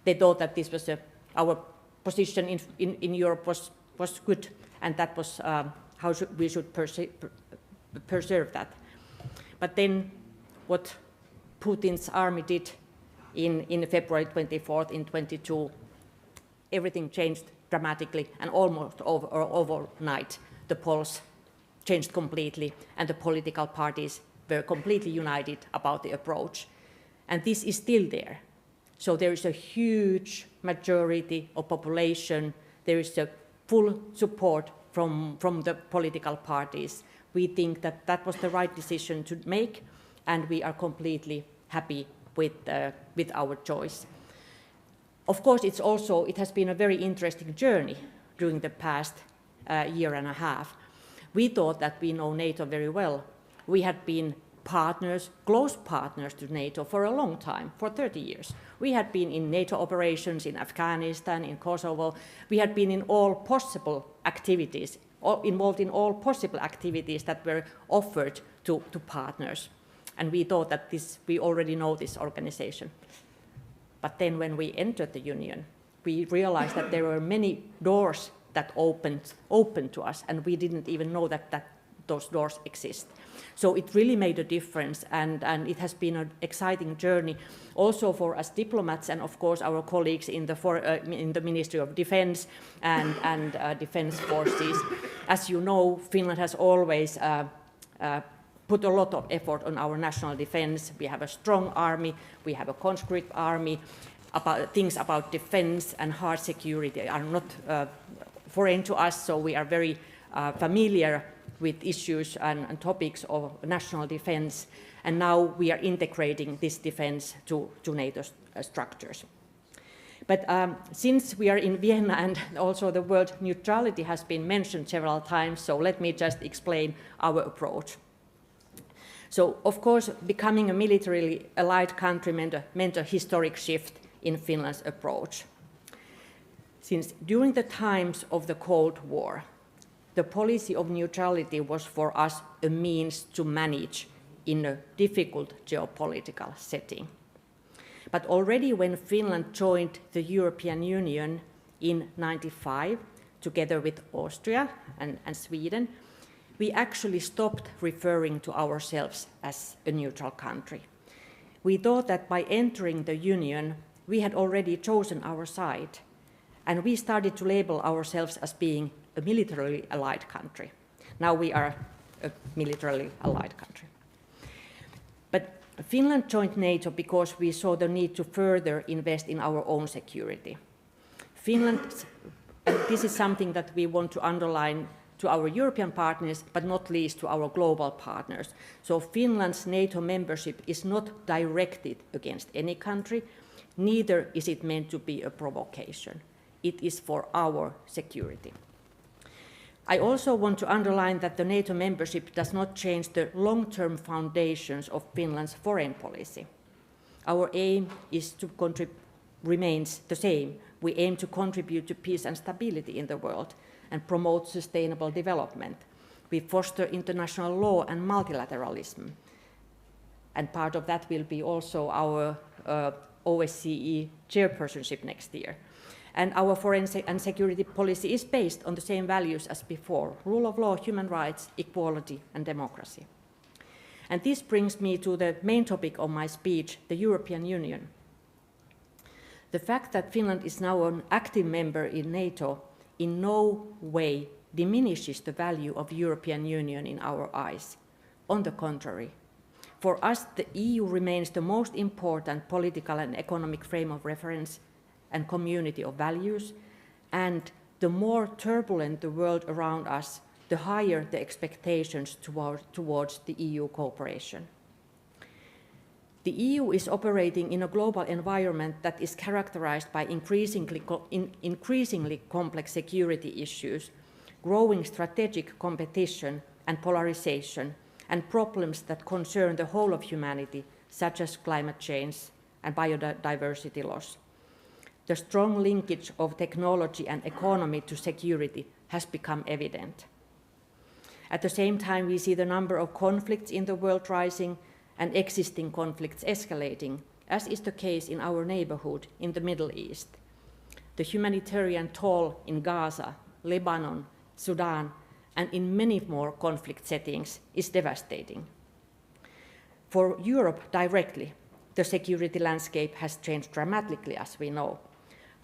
They thought that this was our position in Europe was good, and that was how we should preserve that. But then what Putin's army did in February 24th in 22, everything changed dramatically, and almost overnight the polls changed completely, and the political parties were completely united about the approach. And this is still there. So there is a huge majority of population. There is a full support from the political parties. We think that that was the right decision to make, and we are completely happy with our choice. Of course, it has been a very interesting journey during the past year and a half. We thought that we know NATO very well. We had been partners, close partners to NATO for a long time, for 30 years. We had been in NATO operations in Afghanistan, in Kosovo. We had been in all possible activities, involved in all possible activities that were offered to partners. And we thought that we already know this organization. But then when we entered the Union, we realized that there were many doors that opened to us, and we didn't even know that those doors exist. So it really made a difference, and it has been an exciting journey also for us diplomats and of course our colleagues in the Ministry of Defense and Defense Forces. As you know, Finland has always put a lot of effort on our national defense. We have a strong army, we have a conscript army. Things about defense and hard security are not foreign to us, so we are very familiar with issues and topics of national defense, and now we are integrating this defense to NATO structures. But since we are in Vienna and also the word neutrality has been mentioned several times, so let me just explain our approach. So, of course, becoming a militarily allied country meant a historic shift in Finland's approach. Since during the times of the Cold War, the policy of neutrality was for us a means to manage in a difficult geopolitical setting. But already when Finland joined the European Union in 1995, together with Austria and Sweden, we actually stopped referring to ourselves as a neutral country. We thought that by entering the Union, we had already chosen our side, and we started to label ourselves as being a militarily allied country. Now we are a militarily allied country. But Finland joined NATO because we saw the need to further invest in our own security. Finland, and this is something that we want to underline to our European partners, but not least to our global partners. So Finland's NATO membership is not directed against any country, neither is it meant to be a provocation. It is for our security. I also want to underline that the NATO membership does not change the long-term foundations of Finland's foreign policy. Our aim remains the same. We aim to contribute to peace and stability in the world and promote sustainable development. We foster international law and multilateralism. And part of that will be also our OSCE chairpersonship next year. And our foreign and security policy is based on the same values as before: rule of law, human rights, equality, and democracy. And this brings me to the main topic of my speech, the European Union. The fact that Finland is now an active member in NATO in no way diminishes the value of the European Union in our eyes. On the contrary, for us, the EU remains the most important political and economic frame of reference and community of values, and the more turbulent the world around us, the higher the expectations towards the EU cooperation. The EU is operating in a global environment that is characterized by increasingly complex security issues, growing strategic competition and polarization, and problems that concern the whole of humanity, such as climate change and biodiversity loss. The strong linkage of technology and economy to security has become evident. At the same time, we see the number of conflicts in the world rising and existing conflicts escalating, as is the case in our neighborhood in the Middle East. The humanitarian toll in Gaza, Lebanon, Sudan, and in many more conflict settings is devastating. For Europe directly, the security landscape has changed dramatically, as we know.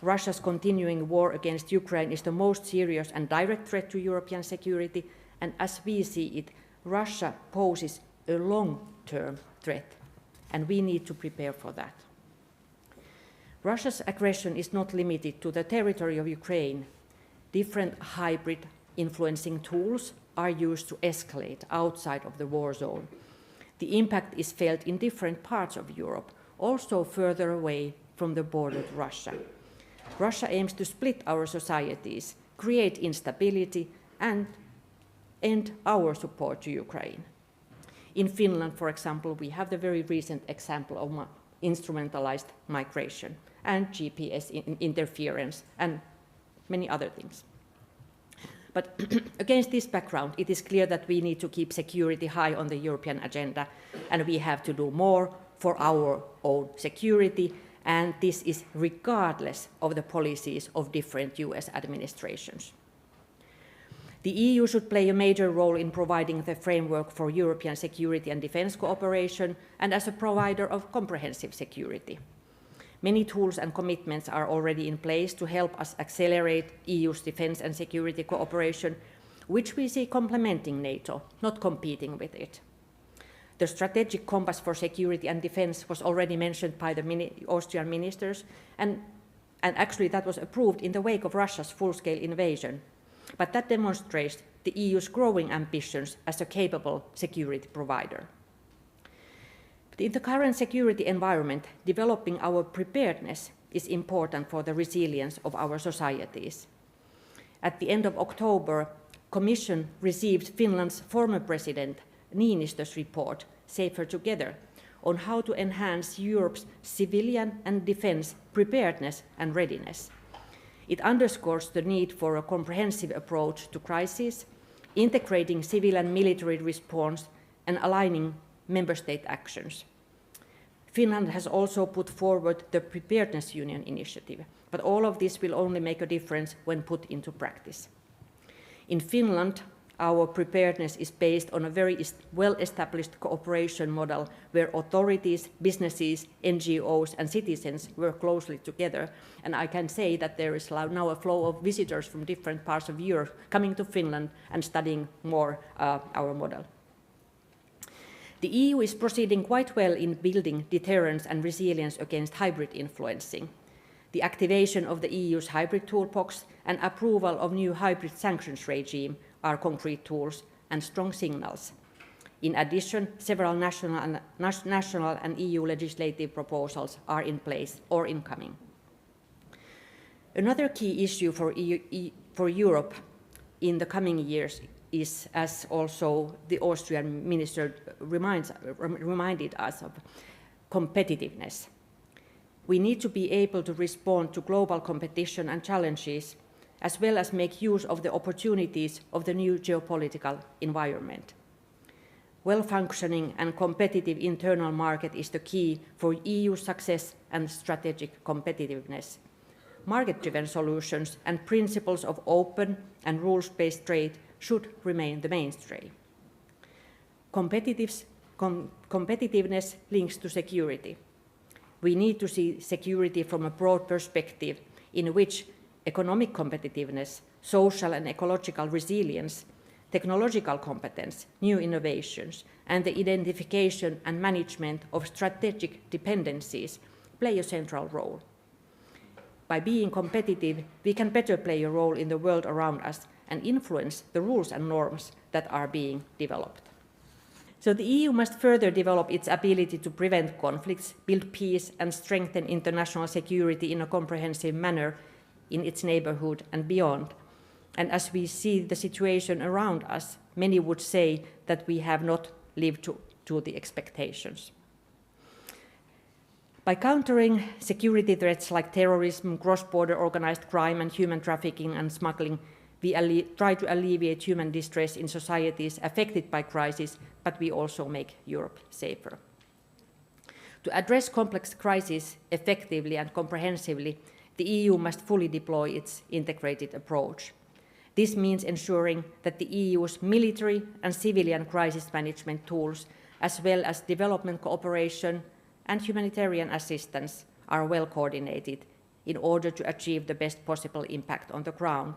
Russia's continuing war against Ukraine is the most serious and direct threat to European security, and as we see it, Russia poses a long-term threat, and we need to prepare for that. Russia's aggression is not limited to the territory of Ukraine. Different hybrid influencing tools are used to escalate outside of the war zone. The impact is felt in different parts of Europe, also further away from the border to Russia. Russia aims to split our societies, create instability, and end our support to Ukraine. In Finland, for example, we have the very recent example of instrumentalized migration and GPS interference and many other things. But against this background, it is clear that we need to keep security high on the European agenda, and we have to do more for our own security, and this is regardless of the policies of different US administrations. The EU should play a major role in providing the framework for European security and defense cooperation and as a provider of comprehensive security. Many tools and commitments are already in place to help us accelerate EU's defense and security cooperation, which we see complementing NATO, not competing with it. The strategic compass for security and defense was already mentioned by the Austrian ministers, and actually that was approved in the wake of Russia's full-scale invasion. But that demonstrates the EU's growing ambitions as a capable security provider. But in the current security environment, developing our preparedness is important for the resilience of our societies. At the end of October, Commission received Finland's former President Niinistö's report, Safer Together, on how to enhance Europe's civilian and defense preparedness and readiness. It underscores the need for a comprehensive approach to crises, integrating civil and military response and aligning member state actions. Finland has also put forward the Preparedness Union initiative, but all of this will only make a difference when put into practice. In Finland, our preparedness is based on a very well-established cooperation model where authorities, businesses, NGOs and citizens work closely together. And I can say that there is now a flow of visitors from different parts of Europe coming to Finland and studying more our model. The EU is proceeding quite well in building deterrence and resilience against hybrid influencing. The activation of the EU's hybrid toolbox and approval of new hybrid sanctions regime are concrete tools and strong signals. In addition, several national and EU legislative proposals are in place or incoming. Another key issue for Europe in the coming years is, as also the Austrian minister reminded us of, competitiveness. We need to be able to respond to global competition and challenges, as well as make use of the opportunities of the new geopolitical environment. Well-functioning and competitive internal market is the key for EU success and strategic competitiveness. Market-driven solutions and principles of open and rules-based trade should remain the mainstay. Competitiveness links to security. We need to see security from a broad perspective in which economic competitiveness, social and ecological resilience, technological competence, new innovations, and the identification and management of strategic dependencies play a central role. By being competitive, we can better play a role in the world around us and influence the rules and norms that are being developed. So the EU must further develop its ability to prevent conflicts, build peace, and strengthen international security in a comprehensive manner in its neighborhood and beyond. And as we see the situation around us, many would say that we have not lived to the expectations. By countering security threats like terrorism, cross-border organized crime, and human trafficking and smuggling, we try to alleviate human distress in societies affected by crisis, but we also make Europe safer. To address complex crises effectively and comprehensively, the EU must fully deploy its integrated approach. This means ensuring that the EU's military and civilian crisis management tools, as well as development cooperation and humanitarian assistance, are well coordinated in order to achieve the best possible impact on the ground.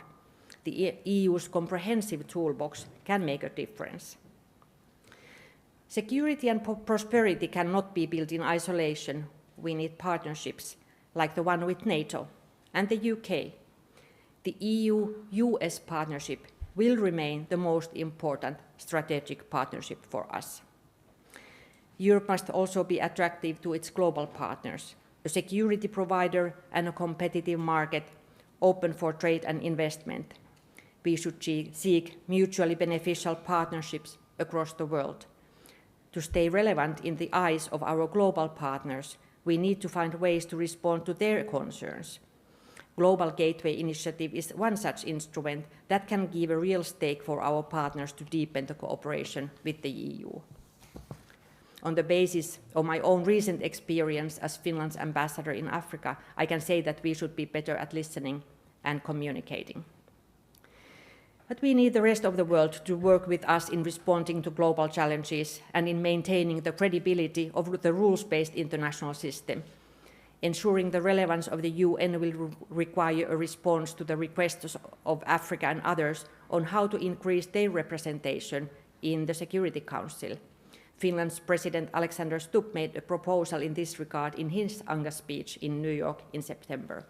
The EU's comprehensive toolbox can make a difference. Security and prosperity cannot be built in isolation. We need partnerships like the one with NATO and the UK. The EU-US partnership will remain the most important strategic partnership for us. Europe must also be attractive to its global partners, a security provider and a competitive market open for trade and investment. We should seek mutually beneficial partnerships across the world. To stay relevant in the eyes of our global partners, we need to find ways to respond to their concerns. Global Gateway Initiative is one such instrument that can give a real stake for our partners to deepen the cooperation with the EU. On the basis of my own recent experience as Finland's ambassador in Africa, I can say that we should be better at listening and communicating. But we need the rest of the world to work with us in responding to global challenges and in maintaining the credibility of the rules-based international system. Ensuring the relevance of the UN will require a response to the requests of Africa and others on how to increase their representation in the Security Council. Finland's President Alexander Stubb made a proposal in this regard in his Anga speech in New York in September.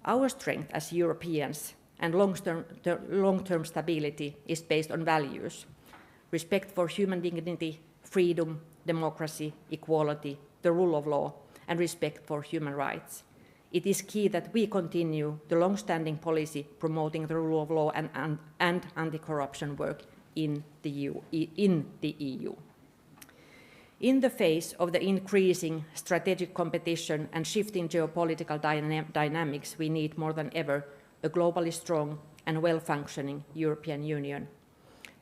Our strength as Europeans and long-term stability is based on values: respect for human dignity, freedom, democracy, equality, the rule of law, and respect for human rights. It is key that we continue the long-standing policy promoting the rule of law and anti-corruption work in the EU. In the face of the increasing strategic competition and shifting geopolitical dynamics, we need more than ever a globally strong and well-functioning European Union.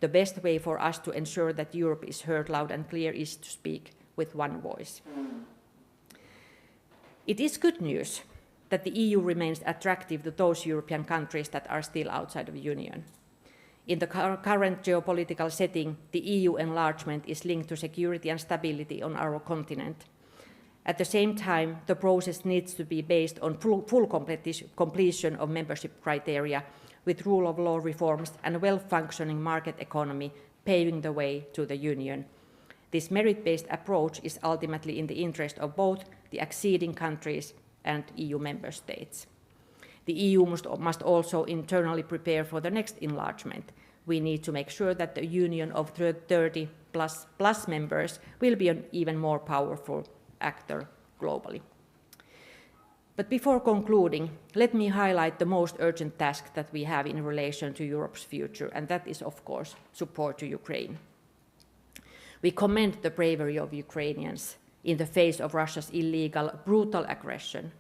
The best way for us to ensure that Europe is heard loud and clear is to speak with one voice. It is good news that the EU remains attractive to those European countries that are still outside of the Union. In the current geopolitical setting, the EU enlargement is linked to security and stability on our continent. At the same time, the process needs to be based on full completion of membership criteria, with rule of law reforms and a well-functioning market economy paving the way to the Union. This merit-based approach is ultimately in the interest of both the acceding countries and EU member states. The EU must also internally prepare for the next enlargement. We need to make sure that the union of 30 plus members will be an even more powerful actor globally. But before concluding, let me highlight the most urgent task that we have in relation to Europe's future, and that is, of course, support to Ukraine. We commend the bravery of Ukrainians in the face of Russia's illegal, brutal aggression.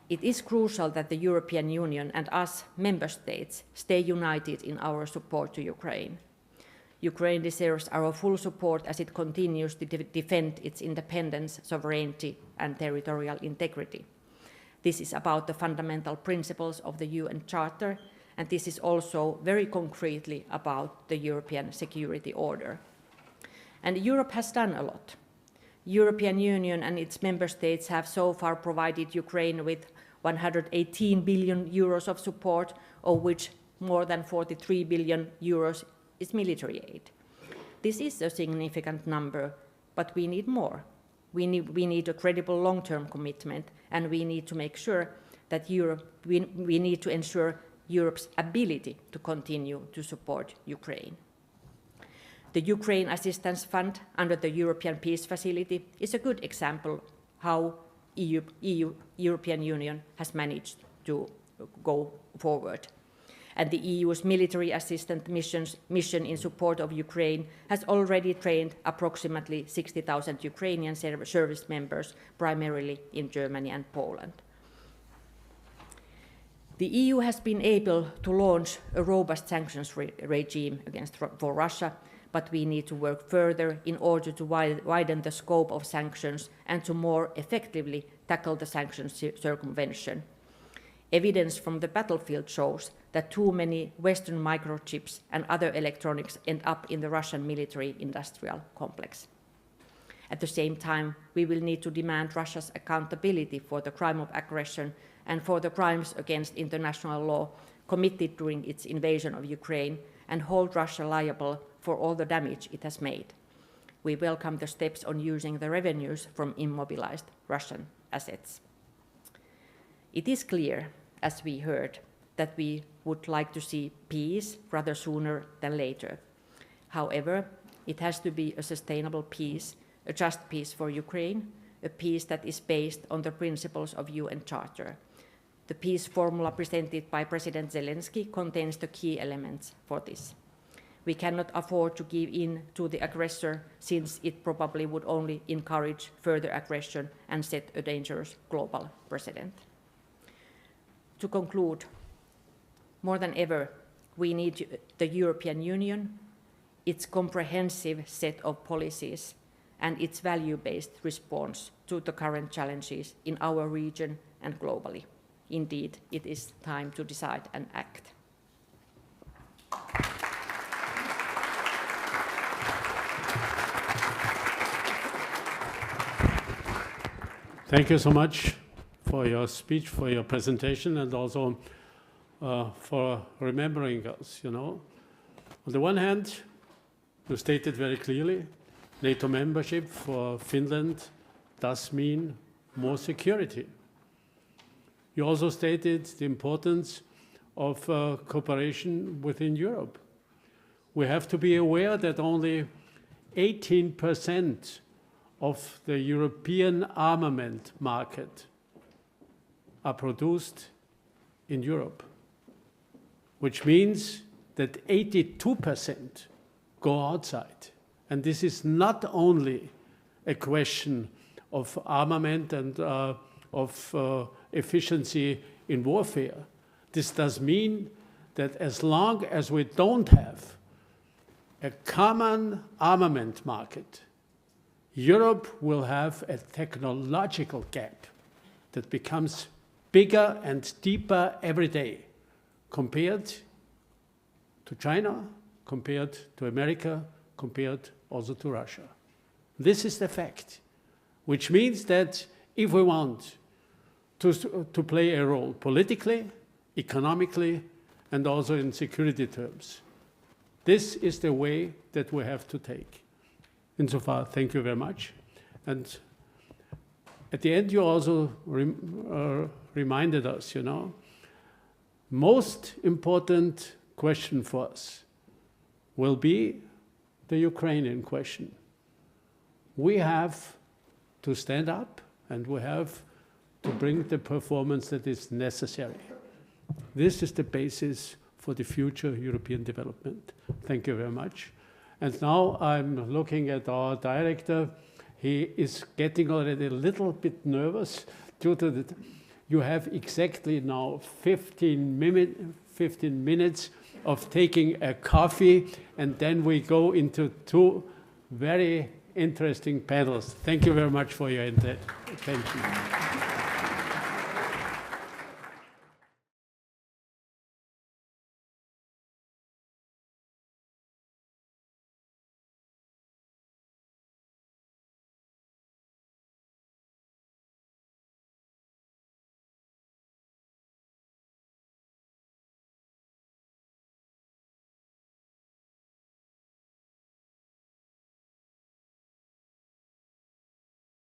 It is crucial that the European Union and us, member states, stay united in our support to Ukraine. Ukraine deserves our full support as it continues to defend its independence, sovereignty, and territorial integrity. This is about the fundamental principles of the UN Charter, and this is also very concretely about the European Security Order. And Europe has done a lot. European Union and its member states have so far provided Ukraine with 118 billion euros of support, of which more than 43 billion euros is military aid. This is a significant number, but we need more. We need a credible long-term commitment, and we need to make sure that we need to ensure Europe's ability to continue to support Ukraine. The Ukraine Assistance Fund under the European Peace Facility is a good example how European Union has managed to go forward. And the EU's military assistance mission in support of Ukraine has already trained approximately 60,000 Ukrainian service members, primarily in Germany and Poland. The EU has been able to launch a robust sanctions regime for Russia, but we need to work further in order to widen the scope of sanctions and to more effectively tackle the sanctions circumvention. Evidence from the battlefield shows that too many Western microchips and other electronics end up in the Russian military-industrial complex. At the same time, we will need to demand Russia's accountability for the crime of aggression and for the crimes against international law committed during its invasion of Ukraine, and hold Russia liable for all the damage it has made. We welcome the steps on using the revenues from immobilized Russian assets. It is clear, as we heard, that we would like to see peace rather sooner than later. However, it has to be a sustainable peace, a just peace for Ukraine, a peace that is based on the principles of UN Charter. The peace formula presented by President Zelensky contains the key elements for this. We cannot afford to give in to the aggressor, since it probably would only encourage further aggression and set a dangerous global precedent. To conclude, more than ever, we need the European Union, its comprehensive set of policies, and its value-based response to the current challenges in our region and globally. Indeed, it is time to decide and act. Thank you so much for your speech, for your presentation, and also for remembering us, you know. On the one hand, you stated very clearly, NATO membership for Finland does mean more security. You also stated the importance of cooperation within Europe. We have to be aware that only 18% of the European armament market are produced in Europe, which means that 82% go outside. And this is not only a question of armament and of efficiency in warfare. This does mean that as long as we don't have a common armament market, Europe will have a technological gap that becomes bigger and deeper every day, compared to China, compared to America, compared also to Russia. This is the fact, which means that if we want to play a role politically, economically, and also in security terms, this is the way that we have to take. Insofar, thank you very much. And at the end, you also reminded us, you know, most important question for us will be the Ukrainian question. We have to stand up and we have to bring the performance that is necessary. This is the basis for the future European development. Thank you very much. And now I'm looking at our director. He is getting already a little bit nervous due to the, you have exactly now 15 minutes of taking a coffee, and then we go into two very interesting panels. Thank you very much for your attention.